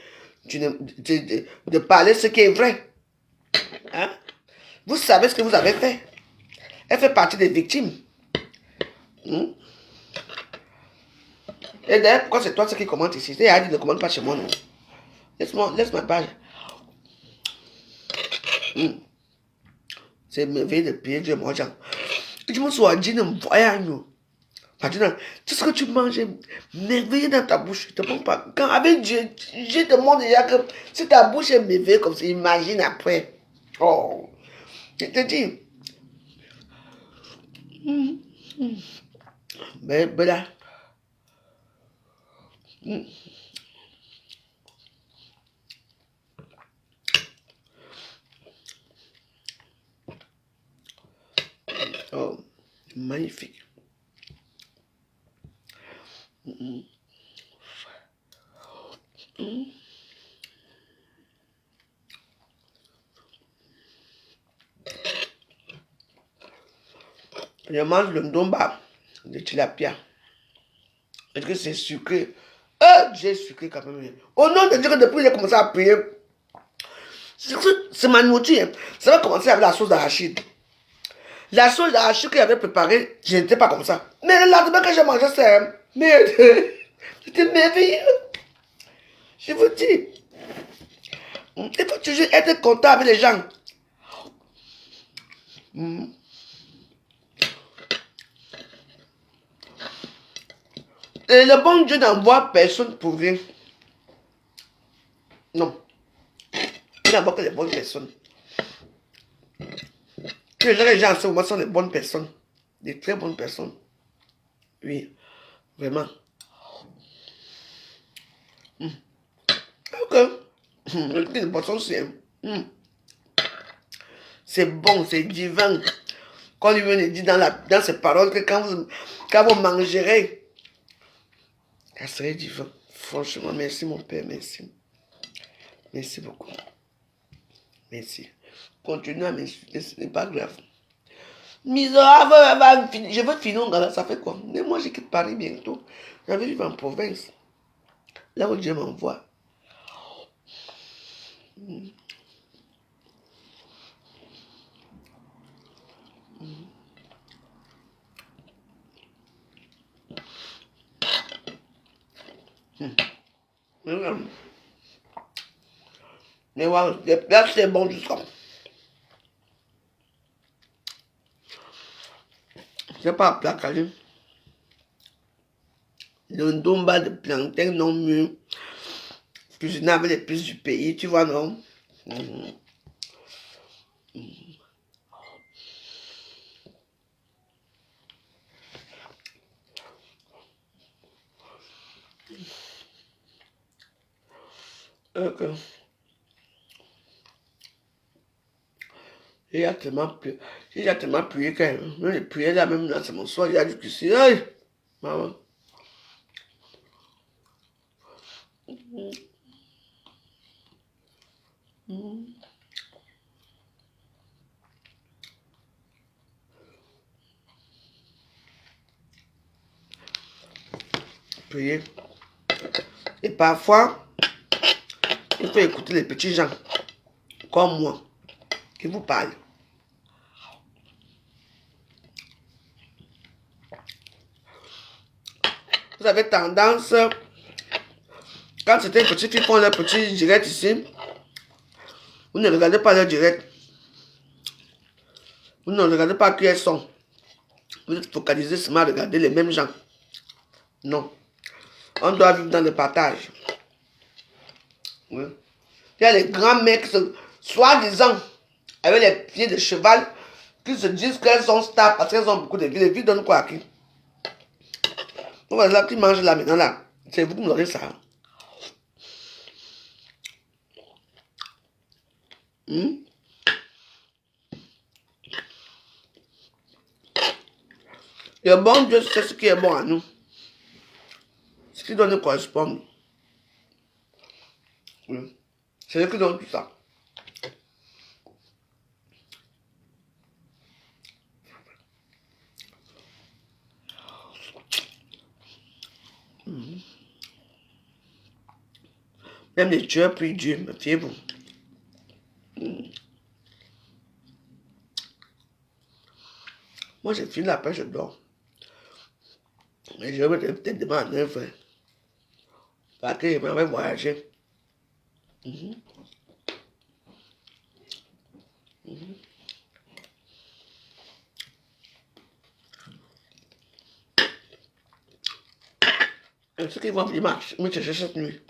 de parler ce qui est vrai. Hein? Vous savez ce que vous avez fait. Elle fait partie des victimes. Et d'ailleurs, pourquoi c'est toi qui commente ici? Elle a dit ne commente pas chez moi, non. Laisse ma page. C'est merveilleux de payer Dieu, moi, genre. Je me suis dit, ne me voyant, nous. Tout ce que tu manges est merveilleux dans ta bouche. Je te prends pas. Quand avec Dieu, je te montre déjà que si ta bouche est merveilleuse comme ça, imagine après. Oh. Je te dis. Mais voilà. Oh, magnifique. Je mange le ndomba de tilapia. Est-ce que c'est sucré? J'ai sucré quand même. Au nom de Dieu, que depuis j'ai commencé à prier, c'est ma nourriture. Ça va commencer avec la sauce d'arachide. La sauce d'arachide qu'il avait préparée, je n'étais pas comme ça. Mais le lendemain que j'ai mangé, c'était merveilleux. Je vous dis, il faut toujours être content avec les gens. Et le bon Dieu n'envoie personne pour rien. Non. Il n'envoie que les bonnes personnes. Les gens en ce moment sont des bonnes personnes. Des très bonnes personnes. Oui, vraiment. Ok. Le poisson, c'est bon, c'est divin. Quand lui dit dans ses paroles que quand vous mangerez, ça serait divin. Franchement, merci mon Père, merci. Merci beaucoup. Merci. Continuez à m'insulter, ce n'est pas grave. Misérable, je veux finir là, ça fait quoi? Mais moi, je quitte Paris bientôt. J'avais vivre en province. Là où Dieu m'envoie. Mais voilà, là, c'est bon du sang. C'est pas plat calé. Le ndomba de plantain non mieux. Cuisiner avec les plus du pays, tu vois, non? Ok. Il y a tellement plu. Il y a tellement plu que même les prières là, même là, c'est mon soir, il y a du cuisine. Aïe! Maman. Prier. Et parfois, il faut écouter les petits gens, comme moi, qui vous parlent. Vous avez tendance, quand c'était petits qui font leur petit direct ici, vous ne regardez pas leur direct. Vous ne regardez pas qui elles sont. Vous êtes focalisé seulement à regarder les mêmes gens. Non. On doit vivre dans le partage. Oui. Il y a les grands mecs, soi-disant, avec les pieds de cheval, qui se disent qu'elles sont stars parce qu'elles ont beaucoup de vie. Les vies donnent quoi à qui? Voilà, qui mange là maintenant là. C'est vous qui me donnez ça. Le bon Dieu sait ce qui est bon à nous. Ce qui doit nous correspondre. Oui. C'est lui qui donne tout ça. Même les tueurs prient Dieu, me fiez-vous. Moi, j'ai fini après, je dors. Mais je vais peut-être demain à 9h. Parce que je m'avais voyagé. Et ceux qui vont venir me chercher cette nuit.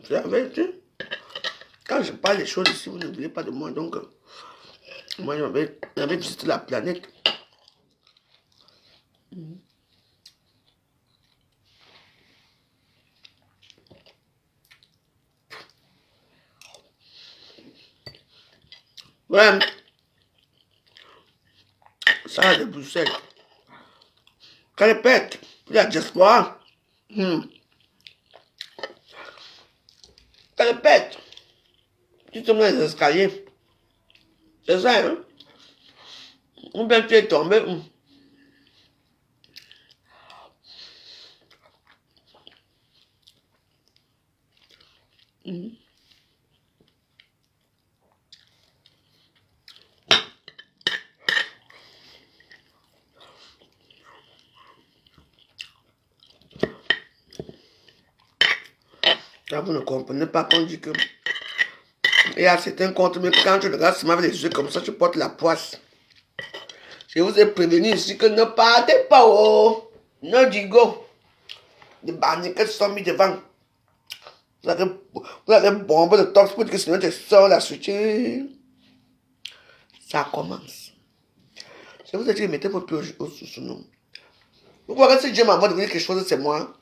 C'est la vérité. Quand je parle des choses ici, vous n'oubliez pas de moi. Donc, moi, j'avais visité la planète. Ouais. Ça, de Bruxelles. Quand elle pète, la diaspora. Quand elle pète, tu tombes dans les escaliers. C'est ça, hein? Ou bien tu es tombé. Ça, vous ne comprenez pas qu'on dit que il y a certains comptes, mais quand tu regardes seulement avec les yeux comme ça, tu portes la poisse. Je vous ai prévenu ici que ne partez pas, oh. Non, Digo. Les barniquettes sont mis devant. Vous avez bombé le torse pour que sinon tu sors la soutien. Ça commence. Je vous ai dit, mettez votre pied sous nous. Vous croyez que si Dieu m'envoie de dire quelque chose, c'est moi.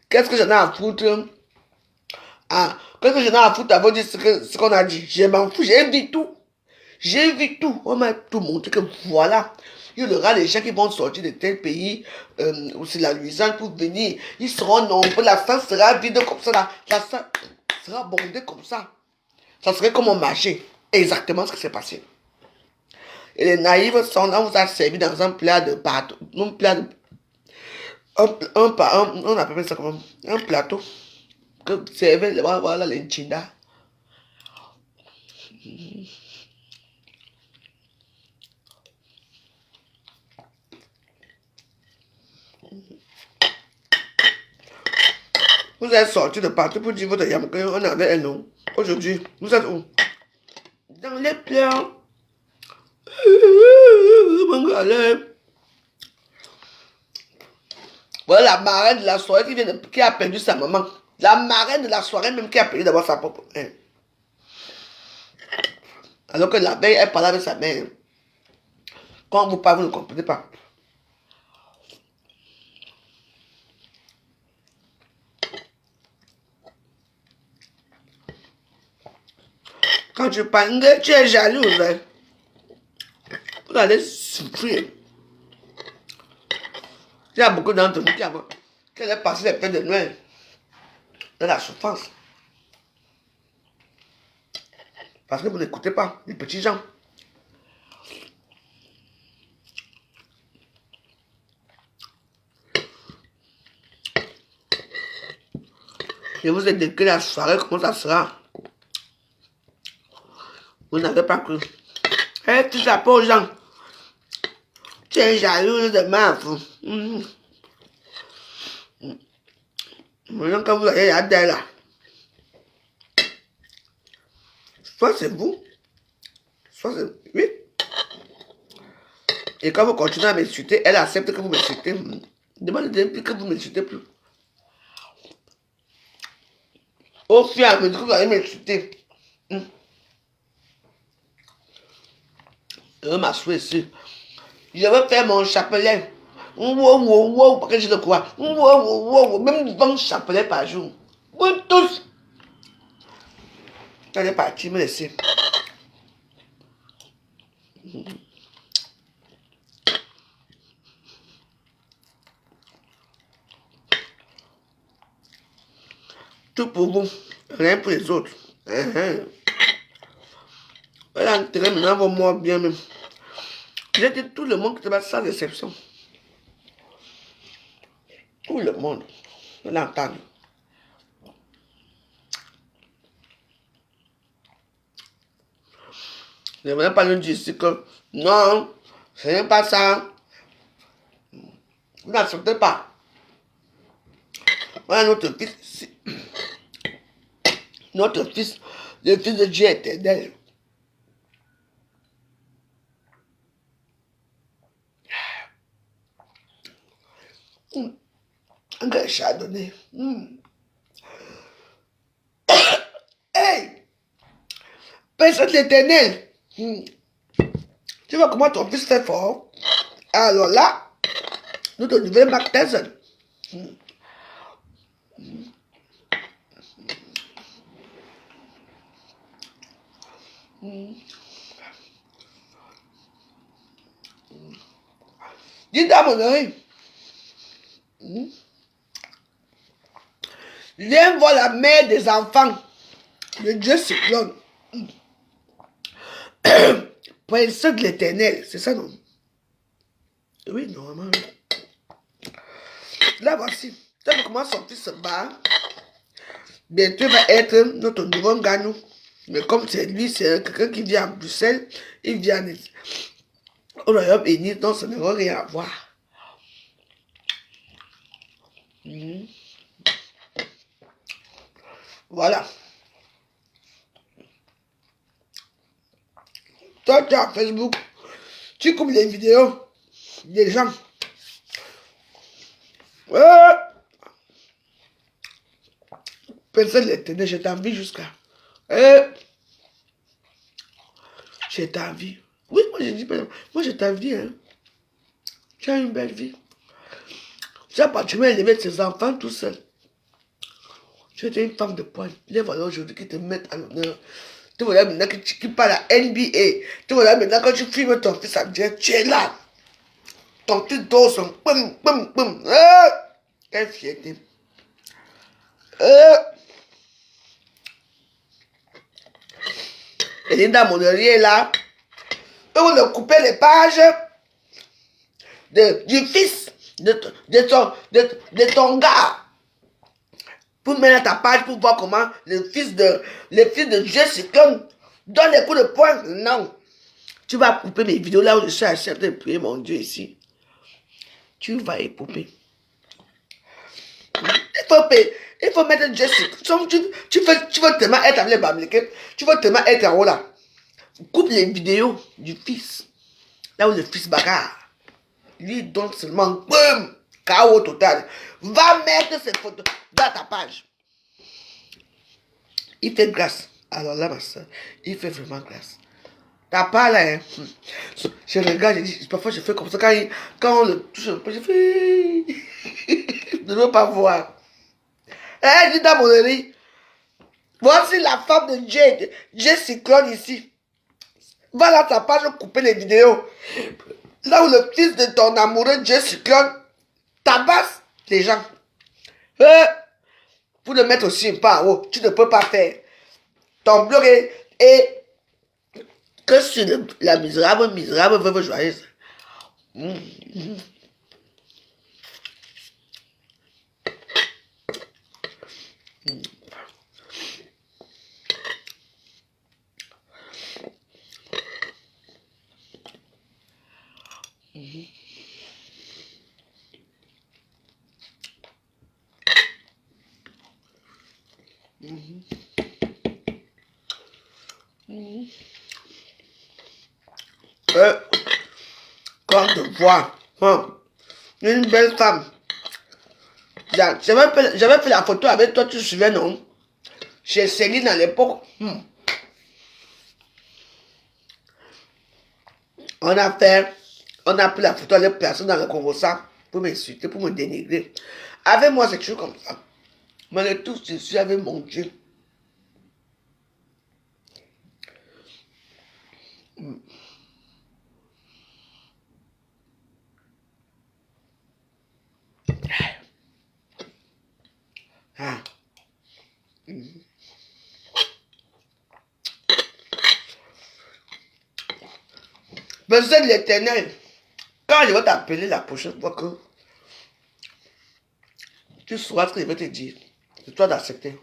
Qu'est-ce que j'en ai à foutre? Ah, qu'est-ce que j'en ai à foutre à vous dire ce qu'on a dit? Je m'en fous, j'ai vu tout. J'ai vu tout. On m'a tout montré que voilà. Il y aura les gens qui vont sortir de tel pays, où c'est la Louisiane pour venir. Ils seront nombreux. La salle sera vide comme ça. La salle sera bondée comme ça. Ça serait comme un marché. Exactement ce qui s'est passé. Et les naïfs sont là, on vous a servi dans un plat de bateau. Un plat de. On appelle ça comment? Un plateau. Que servait, voilà, les chindas. Vous êtes sorti de partout pour dire votre yam qu'on avait un nom. Aujourd'hui, vous êtes où? Dans les pleurs. Voilà la marraine de la soirée qui a perdu sa maman. La marraine de la soirée même qui a perdu d'abord sa propre mère. Alors que la veille, elle parlait avec sa mère. Quand vous parlez, vous ne comprenez pas. Quand tu parles, tu es jalouse. Hein? Vous allez souffrir. Il y a beaucoup d'entre vous qui allaient passer les fêtes de Noël dans la souffrance. Parce que vous n'écoutez pas les petits gens. Je vous ai dit que la soirée, comment ça sera. Vous n'avez pas cru. Eh, tu sais pas aux gens. Tu es jalouse de ma fou. Maintenant que vous avez Adèle là. Soit c'est vous, soit c'est... Oui. Et quand vous continuez à m'insulter, elle accepte que vous m'insultez. Demandez plus que vous ne m'insultez plus. Au fur et à mesure que vous allez m'insulter. Je vais m'asseoir ici. Je vais faire mon chapelet. Wow, parce que je le crois. Même 20 chapelets par jour. Vous tous. Allez partir, me laisser. Tout pour vous, rien pour les autres. Voilà, intérêt maintenant, vos morts bien même. J'ai dit tout le monde qui te va sans exception. Tout le monde. On l'entend. Je ne voudrais pas nous dire ici que non, ce n'est pas ça. Vous n'acceptez pas. Voilà notre fils. Notre fils, le fils de Dieu éternel. Un gars chardonnay. Hey! Personne l'éternel. Tu vois comment ton fils est fort? Alors là, nous te devons Mark Tyson. Dis dans mon oreille. Viens voir la mère des enfants. Le Dieu cyclone. Princesse de l'éternel. C'est ça, non? Oui, normalement. Là, voici. Tu vois comment son fils se bat. Bientôt, il va être notre nouveau gagnant. Mais comme c'est lui, c'est quelqu'un qui vient à Bruxelles, il vient au Royaume-Uni, donc ça n'aura rien à voir. Voilà. Toi, tu as Facebook, tu coupes les vidéos des gens. Personne ne tenait, je t'envie jusqu'à. Je t'envie. Oui, moi je dis, moi je t'envie. Hein. Tu as une belle vie. Tu as pratiquement élevé tes enfants tout seul. Tu étais une femme de poigne. Les voilà aujourd'hui qui te mettent à l'honneur. Tu vois là maintenant que tu parles à NBA. Tu vois là maintenant quand tu filmes ton fils à Dieu, tu es là. Ton fils dort son pum pum pum. Quelle fierté. Et Linda Monnerie est là. Eux vont de couper les pages du fils de ton gars. Pour mettre ta page pour voir comment le fils de Dieu Cyclone donne les coups de poing. Non. Tu vas couper mes vidéos là où je suis assis en train de prier mon Dieu ici. Tu vas y couper. Il faut mettre Dieu Cyclone. Tu veux tellement être avec les Bamileke. Tu veux tellement être en haut là. Coupe les vidéos du fils. Là où le fils bagarre. Lui donne seulement boum, KO total. Va mettre ces photos dans ta page. Il fait grâce. Alors là, ma soeur, il fait vraiment grâce. T'as pas là, hein. Je regarde, je dis, parfois je fais comme ça. Quand on le touche un peu, je fais. Je ne veux pas voir. Eh, dis dans mon oreille. Voici la femme de Jade. Jade Cyclone ici. Va là ta page couper les vidéos. Là où le fils de ton amoureux Jade Cyclone tabasse les gens. Pour le mettre aussi un peu en haut, tu ne peux pas faire. Ton blog est que sur la misérable veuve joyeuse. Quand on te voit, une belle femme. J'avais fait la photo avec toi, tu te souviens, non? Chez Céline à l'époque. On a pris la photo avec personne dans le conversation pour m'insulter, pour me dénigrer. Avec moi, c'est toujours comme ça. Mais le tout, je suis avec mon Dieu. Besoin de l'Éternel. Quand je vais t'appeler la prochaine fois que tu sauras ce que je vais te dire, c'est toi d'accepter.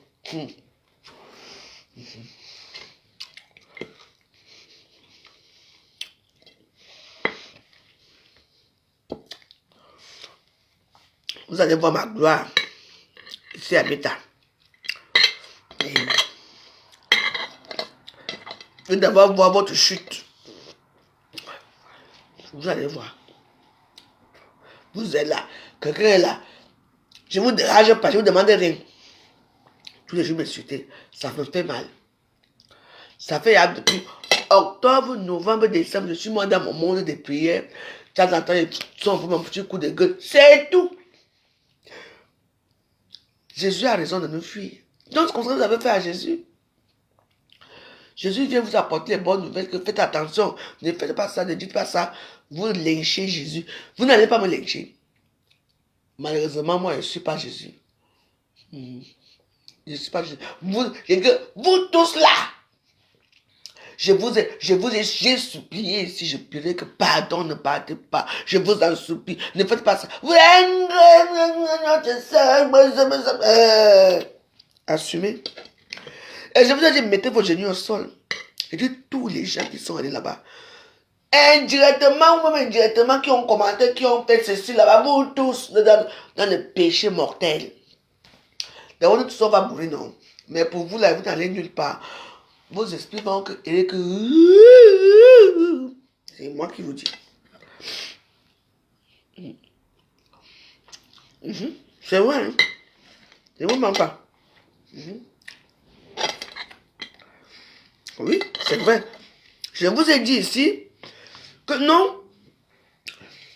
Vous allez voir ma gloire ici à Beta. Vous allez d'abord voir votre chute. Vous allez voir. Vous êtes là. Quelqu'un est là. Je ne vous dérange pas, je ne vous demande rien. Tous les jours m'insulter. Ça me fait mal. Ça fait depuis octobre, novembre, décembre, je suis moi dans mon monde de prière. De temps en temps, ils sont pour mon petit coup de gueule. C'est tout. Jésus a raison de nous fuir. Donc, ce que vous avez fait à Jésus. Jésus vient vous apporter les bonnes nouvelles. Que faites attention. Ne faites pas ça, ne dites pas ça. Vous lynchez Jésus. Vous n'allez pas me lyncher. Malheureusement, moi, je ne suis pas Jésus. Je ne suis pas Jésus. Vous tous là. J'ai supplié ici, je prie que pardon, ne partez pas. Je vous en supplie, ne faites pas ça. Assumez. Et je vous ai dit, mettez vos genoux au sol. J'ai dit, tous les gens qui sont allés là-bas, indirectement ou même indirectement, qui ont commenté, qui ont fait ceci là-bas, vous tous dans le péché mortel. D'abord, nous tous on va mourir, non. Mais pour vous, là, vous n'allez nulle part. Vos esprits vont que... C'est moi qui vous dis. C'est vrai, hein? C'est vraiment pas. Oui, c'est vrai. Je vous ai dit ici que non,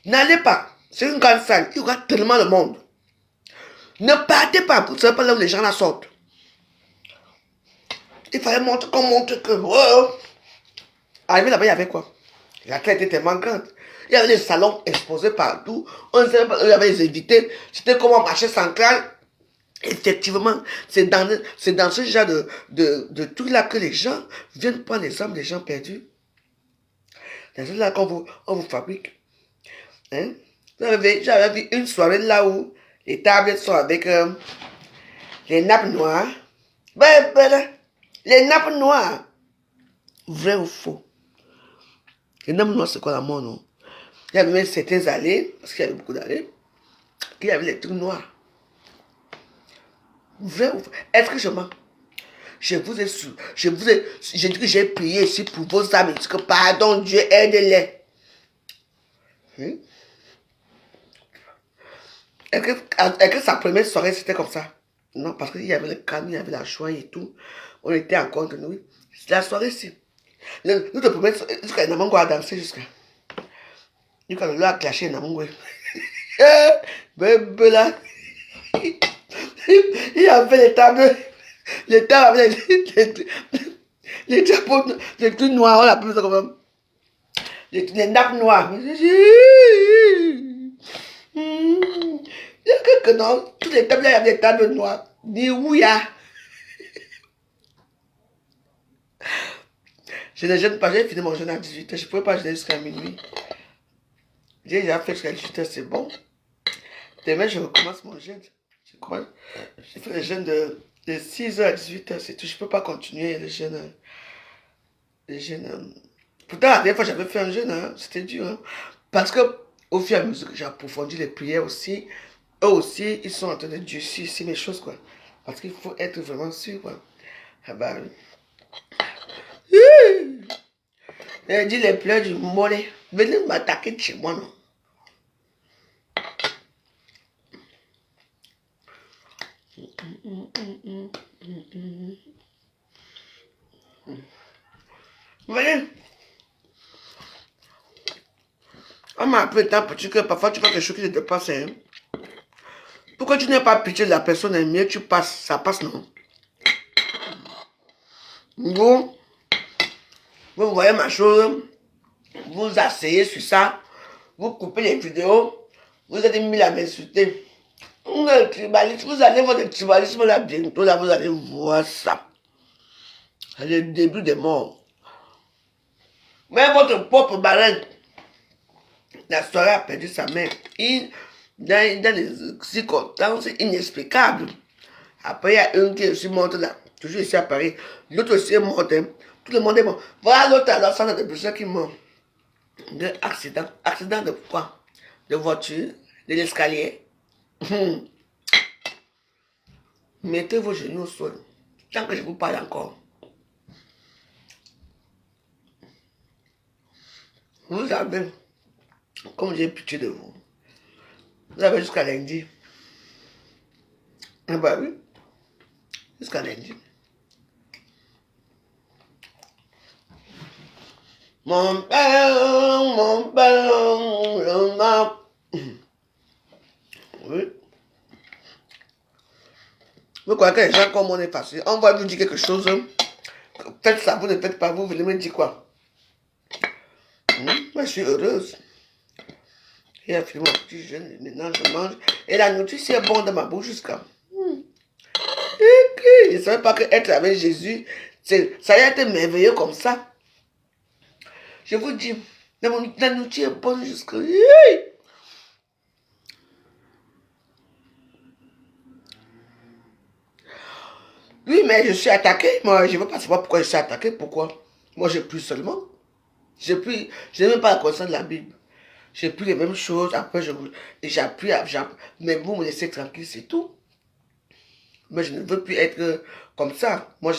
n'allez pas. C'est une grande salle. Il y aura tellement de monde. Ne partez pas. Vous ne savez pas là où les gens la sortent. Il fallait montrer qu'on montre que... Oh. Arrivé là-bas, il y avait quoi? La tête était tellement grande. Il y avait des salons exposés partout. On ne savait pas où il y avait les invités. C'était comme un marché central. Effectivement, c'est dans ce genre de truc-là que les gens viennent prendre les âmes des gens perdus. C'est là qu'on vous fabrique. Hein? J'avais vu une soirée là où les tables sont avec les nappes noires. Les nappes noires. Vrai ou faux? Les nappes noires, c'est quoi la mort, non? Il y avait même certaines allées, parce qu'il y avait beaucoup d'allées, qu'il y avait les trucs noirs. Vrai ou faux? Est-ce que je mens? Je dit que j'ai prié ici pour vos âmes. Je dis que pardon, Dieu, aide-les. Est-ce que sa première soirée, c'était comme ça? Non, parce qu'il y avait le calme, il y avait la joie et tout. On était en compte, nous. C'est la soirée ici. Nous te promettons, jusqu'à Namango a dansé jusqu'à. Jusqu'à le a clashé Namango. Bébé là. Il a fait les tables avec les drapeaux, les trucs noirs, on l'appelle ça comme les nappes noires. Que non, toutes les tables là, il y avait des tables noires. Dis oui, je ne jeûne pas, j'ai fini mon jeûne à 18h, je ne pouvais pas jeûner jusqu'à minuit. J'ai déjà fait jusqu'à 18h, c'est bon. Demain, je recommence mon jeûne. Je crois. J'ai fait le jeûne de 6h à 18h, c'est tout. Je ne peux pas continuer le jeûne. Pourtant, la dernière fois, j'avais fait un jeûne, hein, c'était dur. Hein, parce que, au fur et à mesure que j'ai approfondi les prières aussi, eux aussi, ils sont en train de durcir ici mes choses, quoi. Parce qu'il faut être vraiment sûr, quoi. Ah bah oui. Elle dit les pleurs du mollet. Venez m'attaquer de chez moi, non? Venez. On m'a appelé tant petit que parfois tu fais quelque chose qui te dépasse. Hein? Pourquoi tu n'as pas pitié de la personne aimée, tu passes, ça passe, non? Vous voyez ma chose, vous asseyez sur ça, vous coupez les vidéos, vous êtes mis à m'insulter. Vous allez voir le tribalisme là bientôt, là vous allez voir ça. C'est le début des morts. Mais votre propre baleine, la soirée a perdu sa mère. Dans des circonstances inexplicables. Après, il y a une qui est aussi morte là, toujours ici à Paris. L'autre aussi est morte. Hein. Tout le monde est mort. Voilà l'autre alors, ça de personnes qui meurt. De accident. Accident de quoi? De voiture, de l'escalier. Mettez vos genoux au sol. Tant que je vous parle encore. Vous avez, comme j'ai pitié de vous, vous avez jusqu'à lundi. Ah bah oui, jusqu'à lundi. Mon père, le m'a... Oui. Vous croyez que les gens comme on est facile. On va vous dire quelque chose. Faites ça, vous ne faites pas, vous venez me dire quoi? Moi, je suis heureuse. J'ai fini mon petit jeûne, maintenant je mange. Et la nourriture est bonne dans ma bouche jusqu'à... Je ne savais pas qu'être avec Jésus, ça allait être merveilleux comme ça. Je vous dis, la nourriture est bonne jusqu'à... Oui, mais je suis attaqué. Moi, je ne veux pas savoir pourquoi je suis attaqué. Pourquoi? Moi, je prie seulement. Je n'ai même pas la connaissance de la Bible. J'ai pris les mêmes choses. Après, j'appuie. Mais vous me laissez tranquille, c'est tout. Mais je ne veux plus être comme ça. Moi,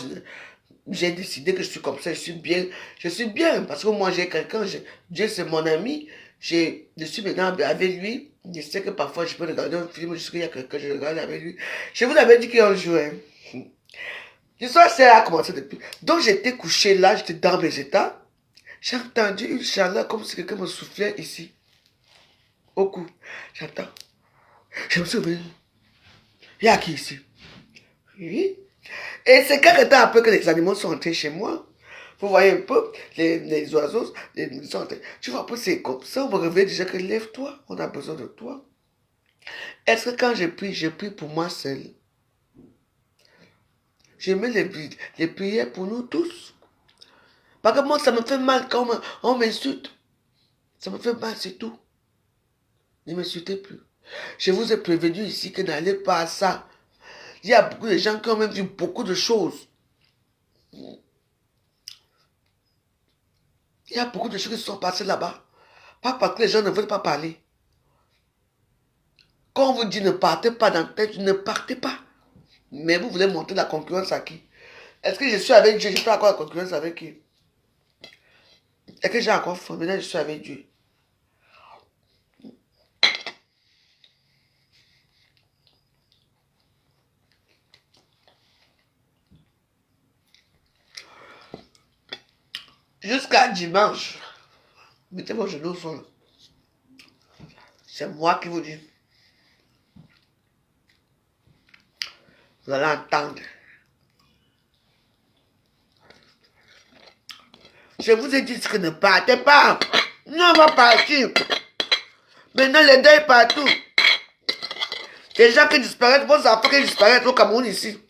j'ai décidé que je suis comme ça, je suis bien. Je suis bien parce que moi, j'ai quelqu'un, Dieu c'est mon ami. Je suis maintenant avec lui. Je sais que parfois, je peux regarder un film jusqu'à il y a quelqu'un que je regarde avec lui. Je vous avais dit qu'on jouait. L'histoire, c'est à commencer depuis. Donc, j'étais couché là, j'étais dans mes états. J'ai entendu une chaleur comme si quelqu'un me soufflait ici, au cou. J'entends. Je me suis réveillé. Il y a qui ici? Oui. Et c'est quelques temps après que les animaux sont entrés chez moi. Vous voyez un peu, les oiseaux, ils sont entrés. Tu vois, après c'est comme ça, on me réveille déjà que lève-toi, on a besoin de toi. Est-ce que quand je prie pour moi seul? Je mets les prières pour nous tous. Parce que moi, ça me fait mal quand on m'insulte. Ça me fait mal, c'est tout. Ne m'insultez plus. Je vous ai prévenu ici que n'allez pas à ça. Il y a beaucoup de gens qui ont même vu beaucoup de choses. Il y a beaucoup de choses qui se sont passées là-bas. Pas parce que les gens ne veulent pas parler. Quand on vous dit ne partez pas dans le tête, ne partez pas. Mais vous voulez monter la concurrence à qui? Est-ce que je suis avec Dieu? Je fais encore la concurrence avec qui? Est-ce que j'ai encore faim? Maintenant, je suis avec Dieu. Jusqu'à dimanche, mettez vos genoux au sol. C'est moi qui vous dis. Vous allez entendre. Je vous ai dit que ne partez pas. Nous, on va partir. Maintenant, les deuils partout. Les gens qui disparaissent, vos enfants qui disparaissent au Cameroun ici.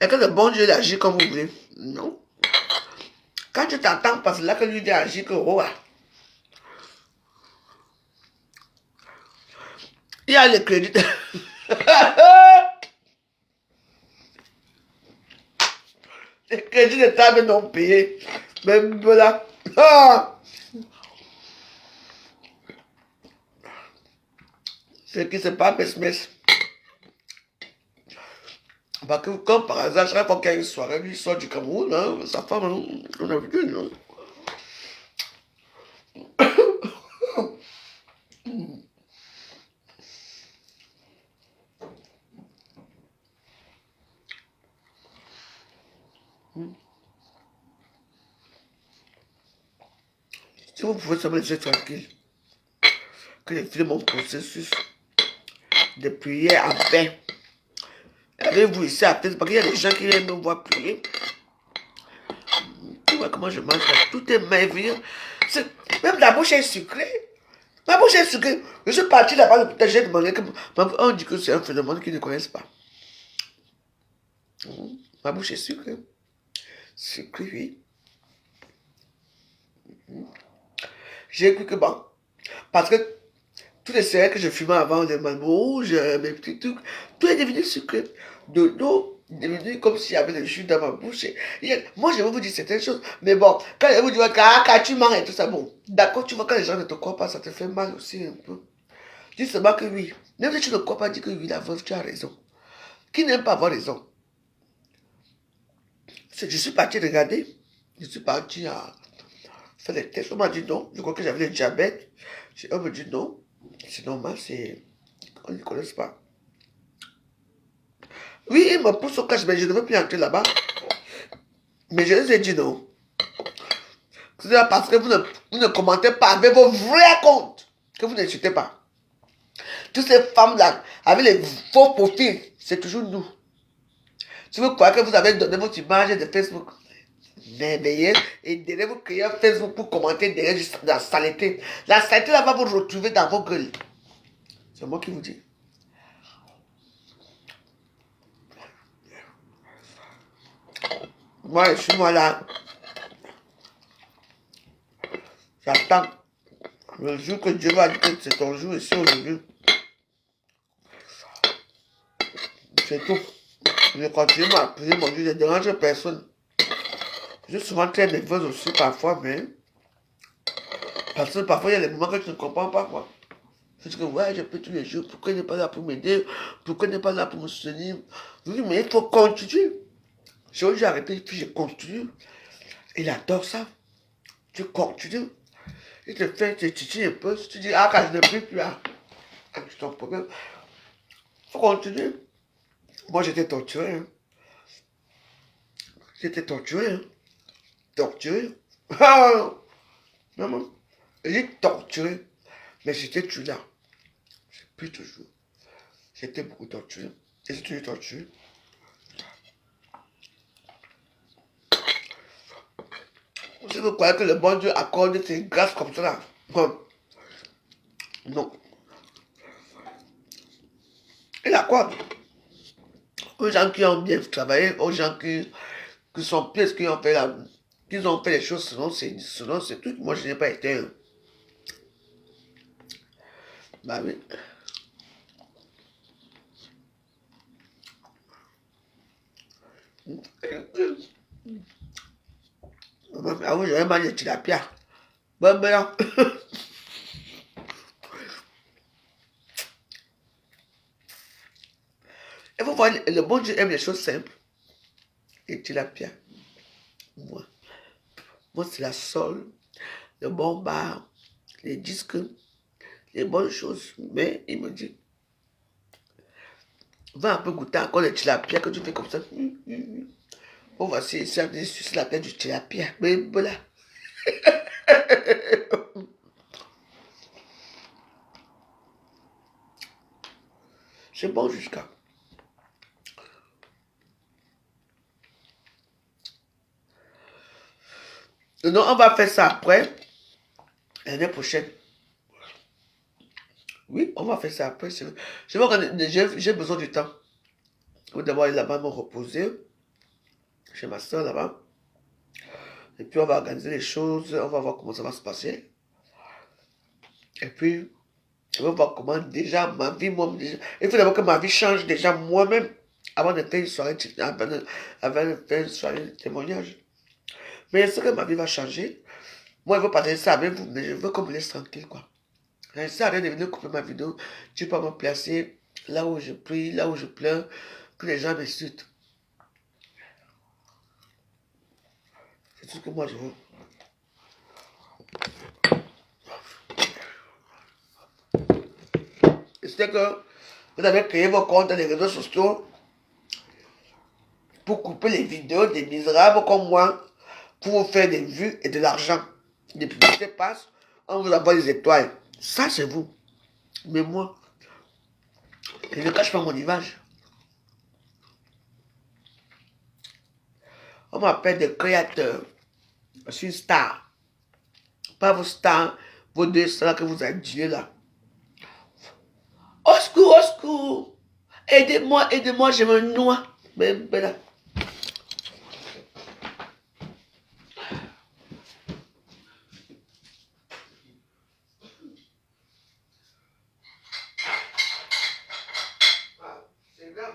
Est-ce que le bon Dieu agit comme vous voulez? Non. Quand tu t'entends, parce que là que lui dit agir que oh, il y a le crédit. Les crédits de table non payés. Même là. Ah! Ce qui se passe, mes. Parce que comme par hasard, chaque fois qu'il y a une soirée, lui sort du Cameroun, hein, sa femme, on a vu, non? Si vous pouvez seulement laisser tranquille, que j'ai fini mon processus de prière en paix. Avec vous ici à tête, parce qu'il y a des gens qui aiment me voir prier. Tu vois comment je mange là? Tout est merveilleux. Même la bouche est sucrée. Ma bouche est sucrée. Je suis parti là-bas, j'ai demandé que. On dit que c'est un phénomène qu'ils ne connaissent pas. Ma bouche est sucrée. Sucrée, oui. J'ai cru que bon. Parce que tous les céréales que je fumais avant, les rouges, mes petits trucs, tout est devenu sucré. De l'eau est devenu comme s'il y avait le jus dans ma bouche. Moi, je vais vous dire certaines choses. Mais bon, quand je vous dis, quand tu manges et tout ça, bon, d'accord, tu vois, quand les gens ne te croient pas, ça te fait mal aussi un peu. Dis seulement que oui. Même si tu ne crois pas, dis que oui, la veuve, tu as raison. Qui n'aime pas avoir raison? Je suis parti regarder. Je suis parti à faire les tests. On m'a dit non. Je crois que j'avais le diabète. On me dit non. C'est normal, c'est. On ne connaît pas. Oui, ils me poussent au cash, mais je ne veux plus entrer là-bas. Mais je les ai dit non. C'est parce que vous ne commentez pas avec vos vrais comptes. Que vous n'insultez pas. Toutes ces femmes-là, avec les faux profils, c'est toujours nous. Si vous croyez que vous avez donné votre image de Facebook, merveilleux, et derrière vous créez un Facebook pour commenter derrière la saleté. La saleté là va vous retrouver dans vos gueules. C'est moi qui vous dis. Moi, je suis moi là. J'attends. Le jour que Dieu va dire que c'est ton jour ici aujourd'hui. C'est tout. Je continue à prier mon Dieu, je ne dérange personne. Je suis souvent très nerveuse aussi parfois, mais Parce que parfois, il y a des moments que tu ne comprends pas, quoi. Tu dis que, ouais, je peux tous les jours, pourquoi il n'est pas là pour m'aider? Pourquoi il n'est pas là pour me soutenir? Je dis, mais il faut continuer. J'ai arrêté, puis je continue. Il adore ça. Tu continues. Il te fait, tu titilles un peu. Si tu dis, ah, quand je ne peux plus, c'est ton problème. Il faut continuer. Moi, j'étais torturé. Hein. J'étais torturé. Hein. Torturé. Ah, maman. J'ai torturé. Mais j'étais toujours là. Plus toujours. J'étais beaucoup torturé. Et j'ai toujours torturé. Si vous croyez que le bon Dieu accorde ses grâces comme ça là. Non. Il accorde aux gens qui ont bien travaillé, aux gens qui sont pièces, qui ont fait les choses selon ces trucs. Moi, je n'ai pas été. Bah oui. Ah oui, j'avais mangé de tilapia. Bon, ben là. Et vous voyez, le bon Dieu aime les choses simples. Et tilapia. Moi, c'est la sole, le bon bar, les disques, les bonnes choses. Mais il me dit, va un peu goûter encore le tilapia que tu fais comme ça. Oh, voici, c'est la tête du tilapia. Mais voilà. C'est bon jusqu'à. Non, on va faire ça après, l'année prochaine. Oui, on va faire ça après. J'ai besoin du temps. Pour d'abord aller là-bas me reposer, chez ma soeur là-bas. Et puis on va organiser les choses, on va voir comment ça va se passer. Et puis, on va voir comment déjà ma vie, moi, déjà, il faut d'abord que ma vie change déjà moi-même avant de faire une soirée, avant de faire une soirée de témoignage. Mais je sais que ma vie va changer. Moi, je veux partager ça avec vous, mais je veux qu'on me laisse tranquille, quoi. Ça sert à rien de venir couper ma vidéo. Tu peux me placer là où je prie, là où je pleure, que les gens m'insultent. C'est tout ce que moi je veux. C'est que vous avez créé vos comptes dans les réseaux sociaux pour couper les vidéos des misérables comme moi, pour vous faire des vues et de l'argent. Les publicités passent, on vous envoie des étoiles. Ça, c'est vous. Mais moi, je ne cache pas mon image. On m'appelle des créateurs. Je suis une star. Pas vos stars, vos deux stars que vous adulez là. Au secours, au secours. Aidez-moi, aidez-moi, je me noie. Mais là. C'est grave,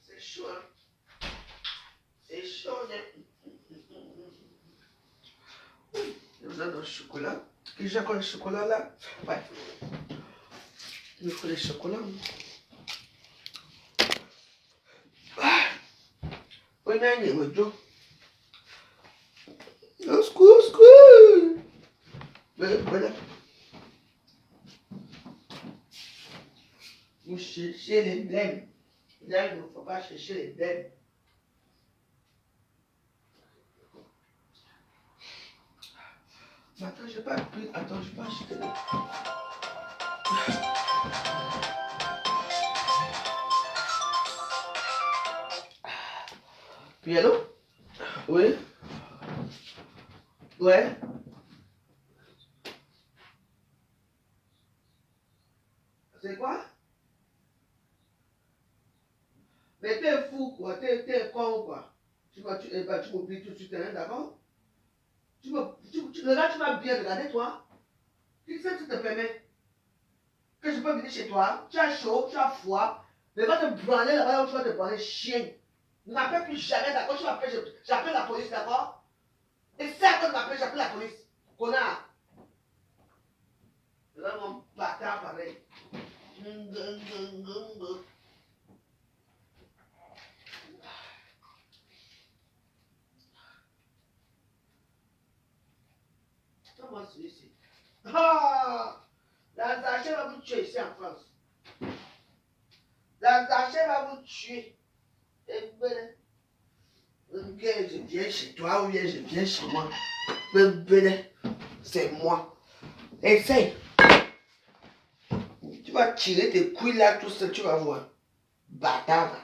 c'est chaud, hein. C'est chaud, j'ai besoin d'un chocolat. Et j'ai encore le chocolat là. Ouais. Il faut le chocolat. Oui, mais il y a un autre. Au secours, au secours. Voilà. Vous cherchez les blèmes. Là, il ne faut pas chercher les blèmes. Mais attends, je n'ai pas pris. Attends, je vais pas acheter. Puis allô? Oui? Ouais? C'est quoi? Mais t'es fou, quoi. T'es con, quoi. Tu m'oublies tout de suite, hein, d'accord? Là, tu vas bien regarder, toi. Qu'est-ce que tu te permets? que je peux venir chez toi. Tu as chaud, tu as froid. Mais va te branler là-bas où tu vas te branler chien. Ne m'appelle plus jamais, d'accord? Tu m'appelles, j'appelle la police, d'accord? Et ça, quand tu m'appelles, j'appelle la police. Connard. C'est vraiment bâtard pareil. Comment celui-ci? Ah! La Zaché va vous tuer ici en France. La Zaché va vous tuer. Et ben, je viens chez toi ou bien je viens chez moi. Ben, c'est moi. Essaye. Tu vas tirer tes couilles là, tout ça, tu vas voir. Bâtard.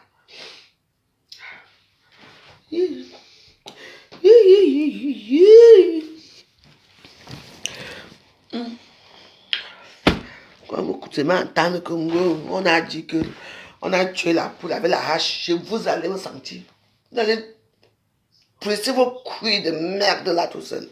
Quand vous écoutez m'entendre comme on a dit que on a tué la poule avec la hache, vous allez vous sentir. Vous allez presser vos couilles de merde là tout seul.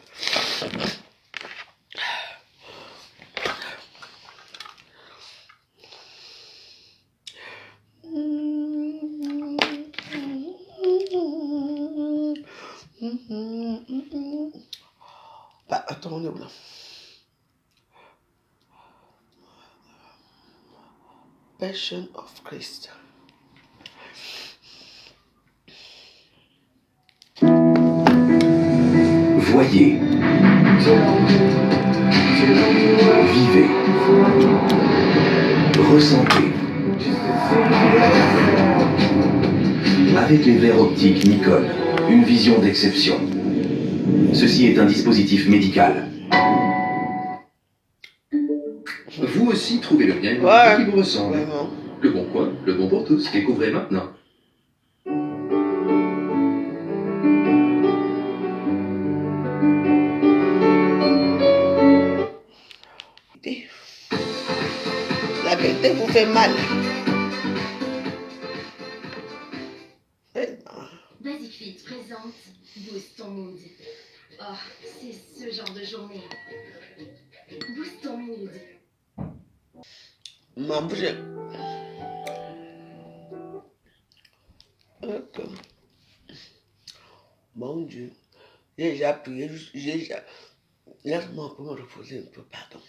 Bah, attends, on est où là? Passion of Christ. Voyez, vivez, ressentez. Avec les verres optiques Nikon, une vision d'exception. Ceci est un dispositif médical. Vous aussi trouvez le bien Ouais, qui vous ressemble. vraiment. Le bon coin, le bon pour tous. Découvrez maintenant. La vérité vous fait mal. Basic Fit présente Boost ton mood. Oh, c'est ce genre de journée. Boost ton mood. Ma bouche. Ok. Mon Dieu. J'ai déjà prié. Laisse-moi un peu me reposer un peu, pardon.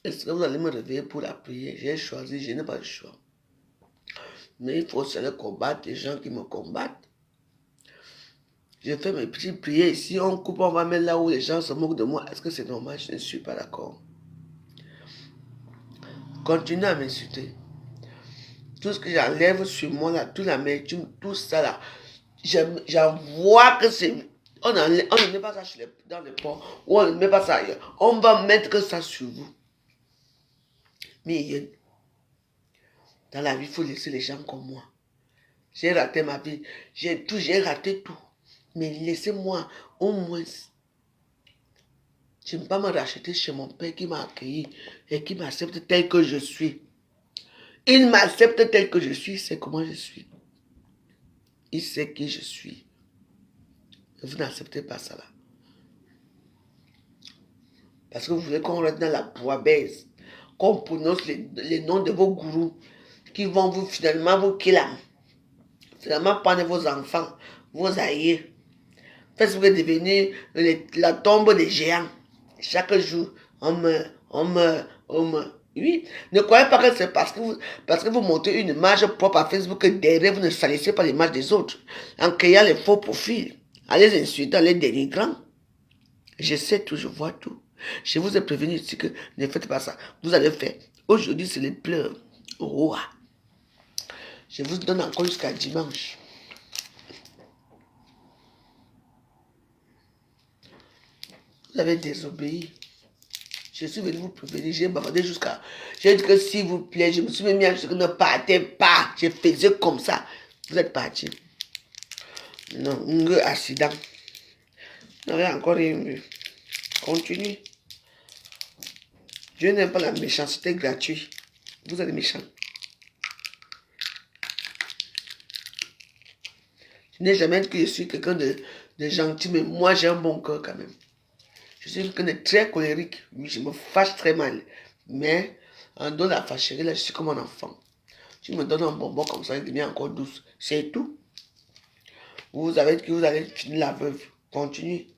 Est-ce que vous allez me réveiller pour la prière? J'ai choisi, je n'ai pas le choix. Mais il faut seulement combattre les gens qui me combattent. Je fais mes petites prières ici, on coupe, on va mettre là où les gens se moquent de moi. Est-ce que c'est normal? Je ne suis pas d'accord. Continuez à m'insulter. Tout ce que j'enlève sur moi, là, toute l'amertume, tout ça là, j'en vois que c'est... On ne met pas ça dans les ports, ou on ne met pas ça ailleurs. On va mettre ça sur vous. Mais dans la vie, il faut laisser les gens comme moi. J'ai raté ma vie, j'ai raté tout. Mais laissez-moi au moins... Je ne peux pas me racheter chez mon père qui m'a accueilli et qui m'accepte tel que je suis. Il m'accepte tel que je suis, il sait comment je suis. Il sait qui je suis. Vous n'acceptez pas ça là. Parce que vous voulez qu'on reste dans la bouillabaisse, qu'on prononce les noms de vos gourous qui vont vous finalement vous killer. Finalement prendre vos enfants, vos aïeux. Parce que vous êtes devenu la tombe des géants. Chaque jour, on meurt. Oui, ne croyez pas que c'est parce que vous montez une image propre à Facebook que derrière vous ne salissez pas l'image des autres. En créant les faux profils, en les insultant, en les dénigrant. Je sais tout, je vois tout. Je vous ai prévenu ici que ne faites pas ça. Vous allez faire. Aujourd'hui, c'est les pleurs. Oh. Je vous donne encore jusqu'à dimanche. Vous avez désobéi. Je suis venu vous prévenir, j'ai bavardé jusqu'à... J'ai dit que s'il vous plaît, je me suis mis à dire que ne partez pas. Je faisais comme ça. Vous êtes parti. Non, un accident. Vous n'avez encore rien vu. Continue. Dieu n'aime pas la méchanceté gratuite. Vous êtes méchants. Je n'ai jamais dit que je suis quelqu'un de gentil, mais moi j'ai un bon cœur quand même. Je suis quelqu'un de très colérique. Oui, je me fâche très mal. Mais en dehors de la fâcherie, là, je suis comme un enfant. Tu me donnes un bonbon comme ça, il devient encore douce. C'est tout. Vous avez dit que vous allez finir la veuve. Continuez.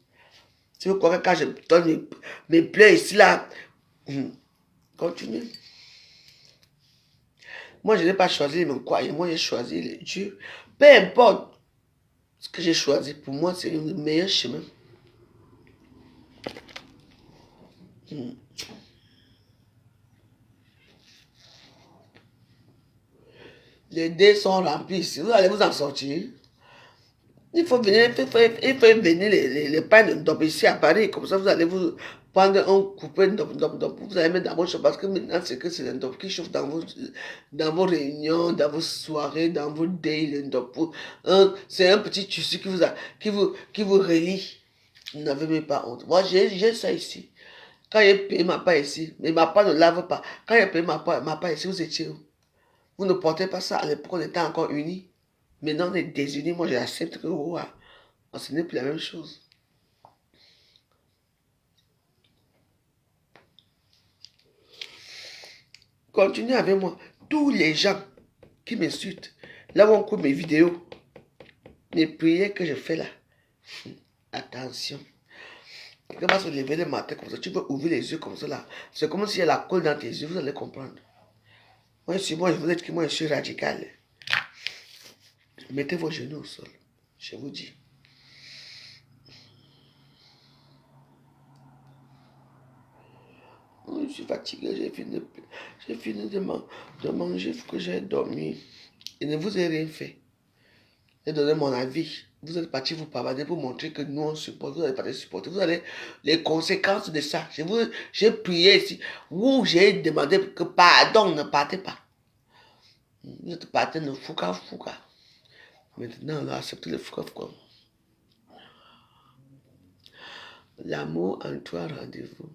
Si vous croyez que quand je donne mes plaies ici, là, continuez. Moi, je n'ai pas choisi mon croyants. Moi, j'ai choisi les Dieu. Peu importe ce que j'ai choisi, pour moi, c'est le meilleur chemin. Les dés sont remplis ici. Vous allez vous en sortir. Il faut venir, il faut venir les pains de Ndop ici à Paris. Comme ça, vous allez vous prendre un coupé de Ndop. Vous allez mettre dans votre chambre. Parce que maintenant, c'est que c'est le Ndop qui chauffe dans vos réunions, dans vos soirées, dans vos days. Le Ndop. C'est un petit tissu qui vous relie. Vous n'avez même pas honte. Moi, j'ai ça ici. Quand j'ai payé ma part ici, mais ma part ne lave pas. Quand j'ai payé ma part ici, vous étiez où? Vous ne portez pas ça. À l'époque, on était encore unis. Maintenant, on est désunis. Moi, j'accepte que ce n'est plus la même chose. Continuez avec moi. Tous les gens qui m'insultent, là où on coupe mes vidéos, mes prières que je fais là, attention. Quelqu'un va se lever le matin comme ça, tu peux ouvrir les yeux comme ça là. C'est comme s'il y a la colle dans tes yeux, vous allez comprendre. Moi, je vous êtes que moi, je suis radical. Mettez vos genoux au sol, je vous dis. Je suis fatigué, j'ai fini de manger, il faut que j'aille dormir. Et ne vous ai rien fait. J'ai donné mon avis. Vous êtes parti vous pavader pour montrer que nous on supporte. Vous n'allez pas les supporter. Vous allez les conséquences de ça. J'ai prié ici. Où j'ai demandé que pardon, ne partez pas. Vous êtes parti de fouca. Maintenant, on a accepté le fouca. L'amour en toi, rendez-vous.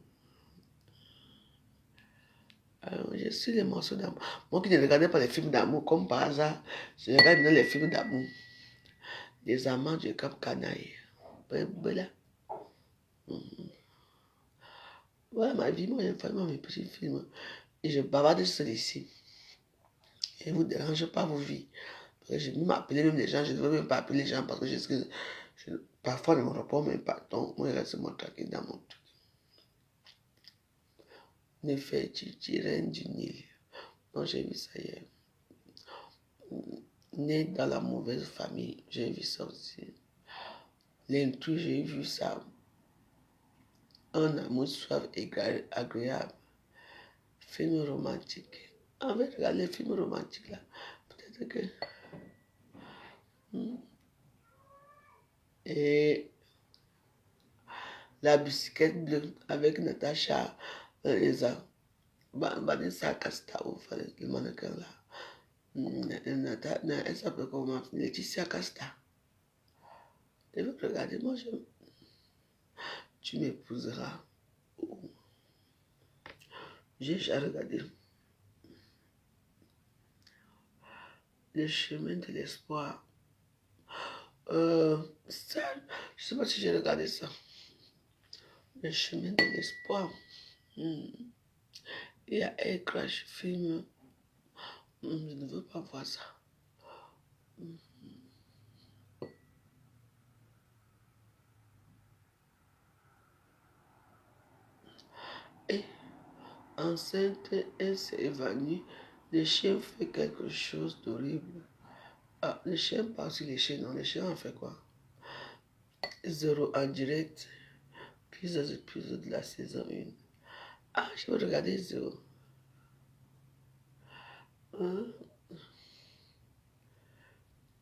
Je suis les morceaux d'amour. Moi qui ne regardais pas les films d'amour, comme par hasard, je regarde maintenant les films d'amour. Des amants du Cap Canaille. Voilà. Voilà ma vie, moi j'aime vraiment mes petits films. Et je bavarde sur ici. Et ne vous dérange pas vos vies. Parce que je vais m'appeler même les gens, je ne veux même pas appeler les gens parce que parfois ne me répondent même pas. Donc moi je reste moi tranquille dans mon truc. Ne fais reine du Nil. Donc j'ai vu ça hier. Né dans la mauvaise famille, j'ai vu ça aussi. L'intrus, j'ai vu ça. Un amour suave et agréable. Film romantique. En fait, regarde les films romantiques là. Peut-être que. Et la bicyclette bleue avec Natacha, Vanessa Casta, le mannequin là. Elle s'appelle comment? Laetitia Casta. Tu veux regarder, moi tu m'épouseras. J'ai déjà regardé le chemin de l'espoir. Ça, je sais pas si j'ai regardé ça. Le chemin de l'espoir. Il y a Air Crash film. Je ne veux pas voir ça. Et enceinte, elle s'est évanouie. Le chien fait quelque chose d'horrible. Ah, le chien passe sur les chiens. Non, le chien en fait quoi? Zéro en direct. Plusieurs épisodes de la saison 1. Ah, je vais regarder Zéro. Hein?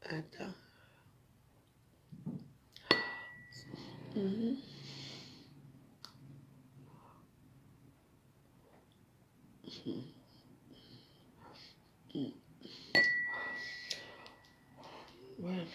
Attends. Ouais.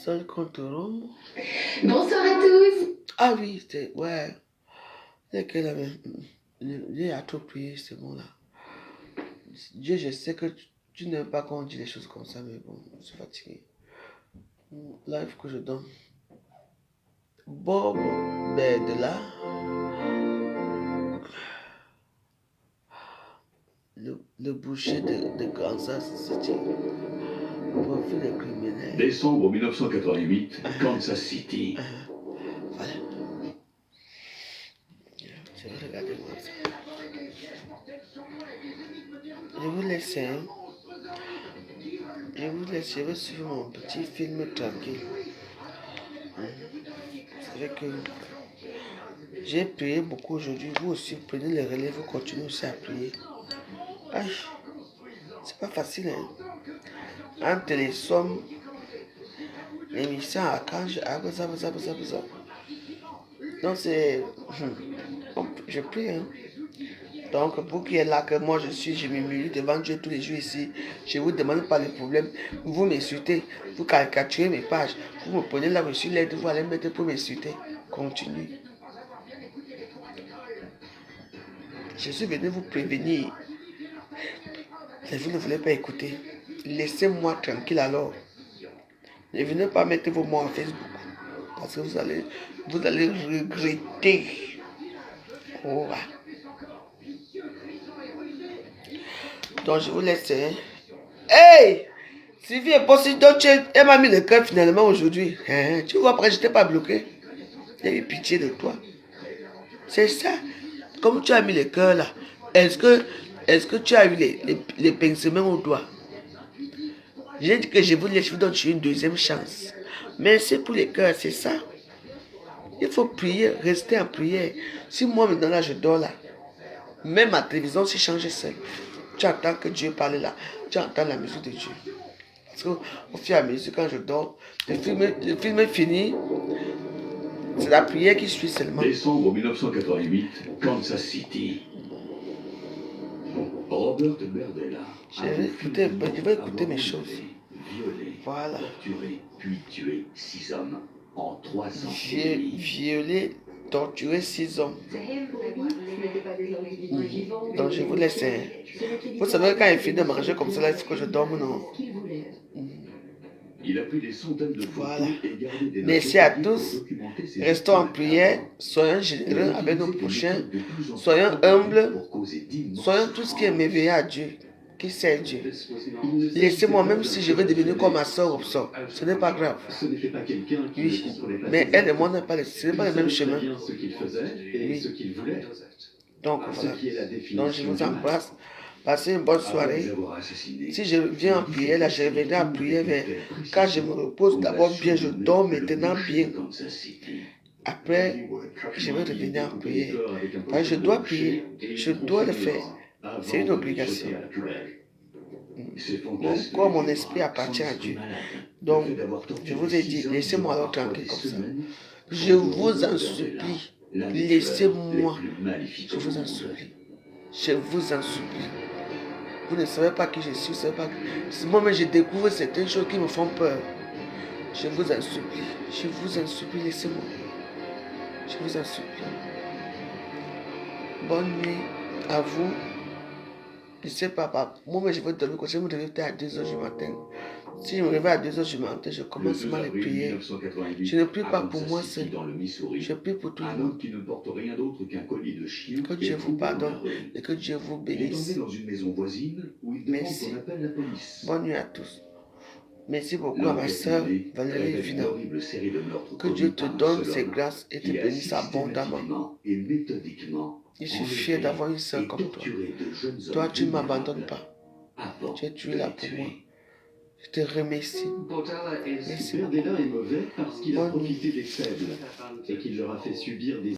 Seul contre Rome. Bonsoir à tous. Ah oui, c'était... Ouais. C'est qu'elle avait... Dieu a trop prié, c'est bon là. Dieu, je sais que tu n'aimes pas quand on dit des choses comme ça, mais bon, je suis fatigué. Là, il faut que je donne. Bob, ben de là, le boucher de Kansas City, profil de criminel. Décembre 1988, Kansas City. Voilà. Je vais regarder moi ça. Je vous laisse, hein. Je vous laisse, je vais suivre mon petit film tranquille. C'est vrai que j'ai prié beaucoup aujourd'hui. Vous aussi, prenez le relais, vous continuez aussi à prier. Aïe, c'est pas facile, hein. Entre les sommes, l'émission à Archange, ça. Donc c'est... Je prie, hein. Donc pour qui est là que moi je suis, je m'humilie devant Dieu tous les jours ici. Je vous demande pas les problèmes. Vous m'insultez, vous caricaturez mes pages. Vous me prenez là, je suis l'aide, vous allez me mettre pour m'insulter. Continue. Je suis venu vous prévenir. Mais vous ne voulez pas écouter. Laissez-moi tranquille alors. Ne venez pas mettre vos mots en Facebook. Parce que vous allez regretter. Oh. Donc je vous laisse. Hein. Hey! Sylvie est possible. Donc elle m'a mis le cœur finalement aujourd'hui. Hein? Tu vois, après je t'ai pas bloqué. J'ai eu pitié de toi. C'est ça. Comme tu as mis le cœur là. Est-ce que tu as eu les pincements au doigt? J'ai dit que je vous laisse, je vous donne une deuxième chance. Mais c'est pour les cœurs, c'est ça. Il faut prier, rester en prière. Si moi maintenant là je dors là, même ma télévision s'est changée seule. Tu attends que Dieu parle là. Tu entends la musique de Dieu. Parce qu'au fur et à mesure quand je dors, le film est fini. C'est la prière qui suit seulement. Décembre 1988, Kansas City. Robert Berdella. Je vais écouter mes choses. Violé, Voilà. torturé, puis tué 6 hommes en 3 ans. Violé, torturé 6 hommes. Donc je vous laisse. Vous savez quand il finit de manger comme ça, là, il faut que je dorme, non? Il a pris des centaines de photos Voilà. et gardé des Merci à tous. Restons en prière. Soyons généreux avec nos prochains. Soyons humbles. Soyons tous qui aiment éveiller à Dieu. Qui sert Dieu. Laissez-moi, même si je vais devenir comme ma soeur, ce n'est pas grave. Ce n'était pas quelqu'un qui Oui. ne comprenait pas Mais ses elle et moi, ce n'est pas le même chemin. bien ce qu'il faisait et Oui. ce qu'il voulait. Donc Ce voilà. qui est la définition Donc je vous du mal. embrasse. Passez une bonne Avant de soirée. les avoir assassinés, Si je viens en prière, là, je reviendrai en prière. Mais quand je me repose d'abord bien, je dors maintenant bien. Après, je vais revenir en prière. Parce que je dois prier. Je dois le faire. C'est une obligation. Mon corps, mon esprit appartient à Dieu. Donc, je vous ai dit, laissez-moi alors tranquille comme ça. Je vous en supplie. Laissez-moi. Je vous en supplie. Je vous en supplie. Vous ne savez pas qui je suis. Moi-même, je découvre certaines choses qui me font peur. Je vous en supplie. Je vous en supplie, laissez-moi. Je vous en supplie. Bonne nuit à vous. Je ne sais pas, moi je vais dormir quand je me réveille à 2h du matin. Si je me réveille à 2h du matin, je commence mal les prières. Je ne prie pas pour moi seul. Je prie pour tout le monde. Qui ne porte rien d'autre qu'un collier de chien. Que Dieu vous pardonne et que Dieu vous bénisse. Dans une maison voisine où il demande Merci. qu'on appelle la police. Bonne nuit à tous. Merci beaucoup à ma soeur Valérie Vina. Que Dieu te donne ses grâces et te bénisse abondamment. Et méthodiquement. Je suis fier d'avoir une soeur comme toi. Toi, tu ne m'abandonnes pas. Tu es là pour moi. Je te remercie. Merci beaucoup. Berdella est mauvais parce qu'il a Bonne profité des faibles et qu'il leur a fait subir des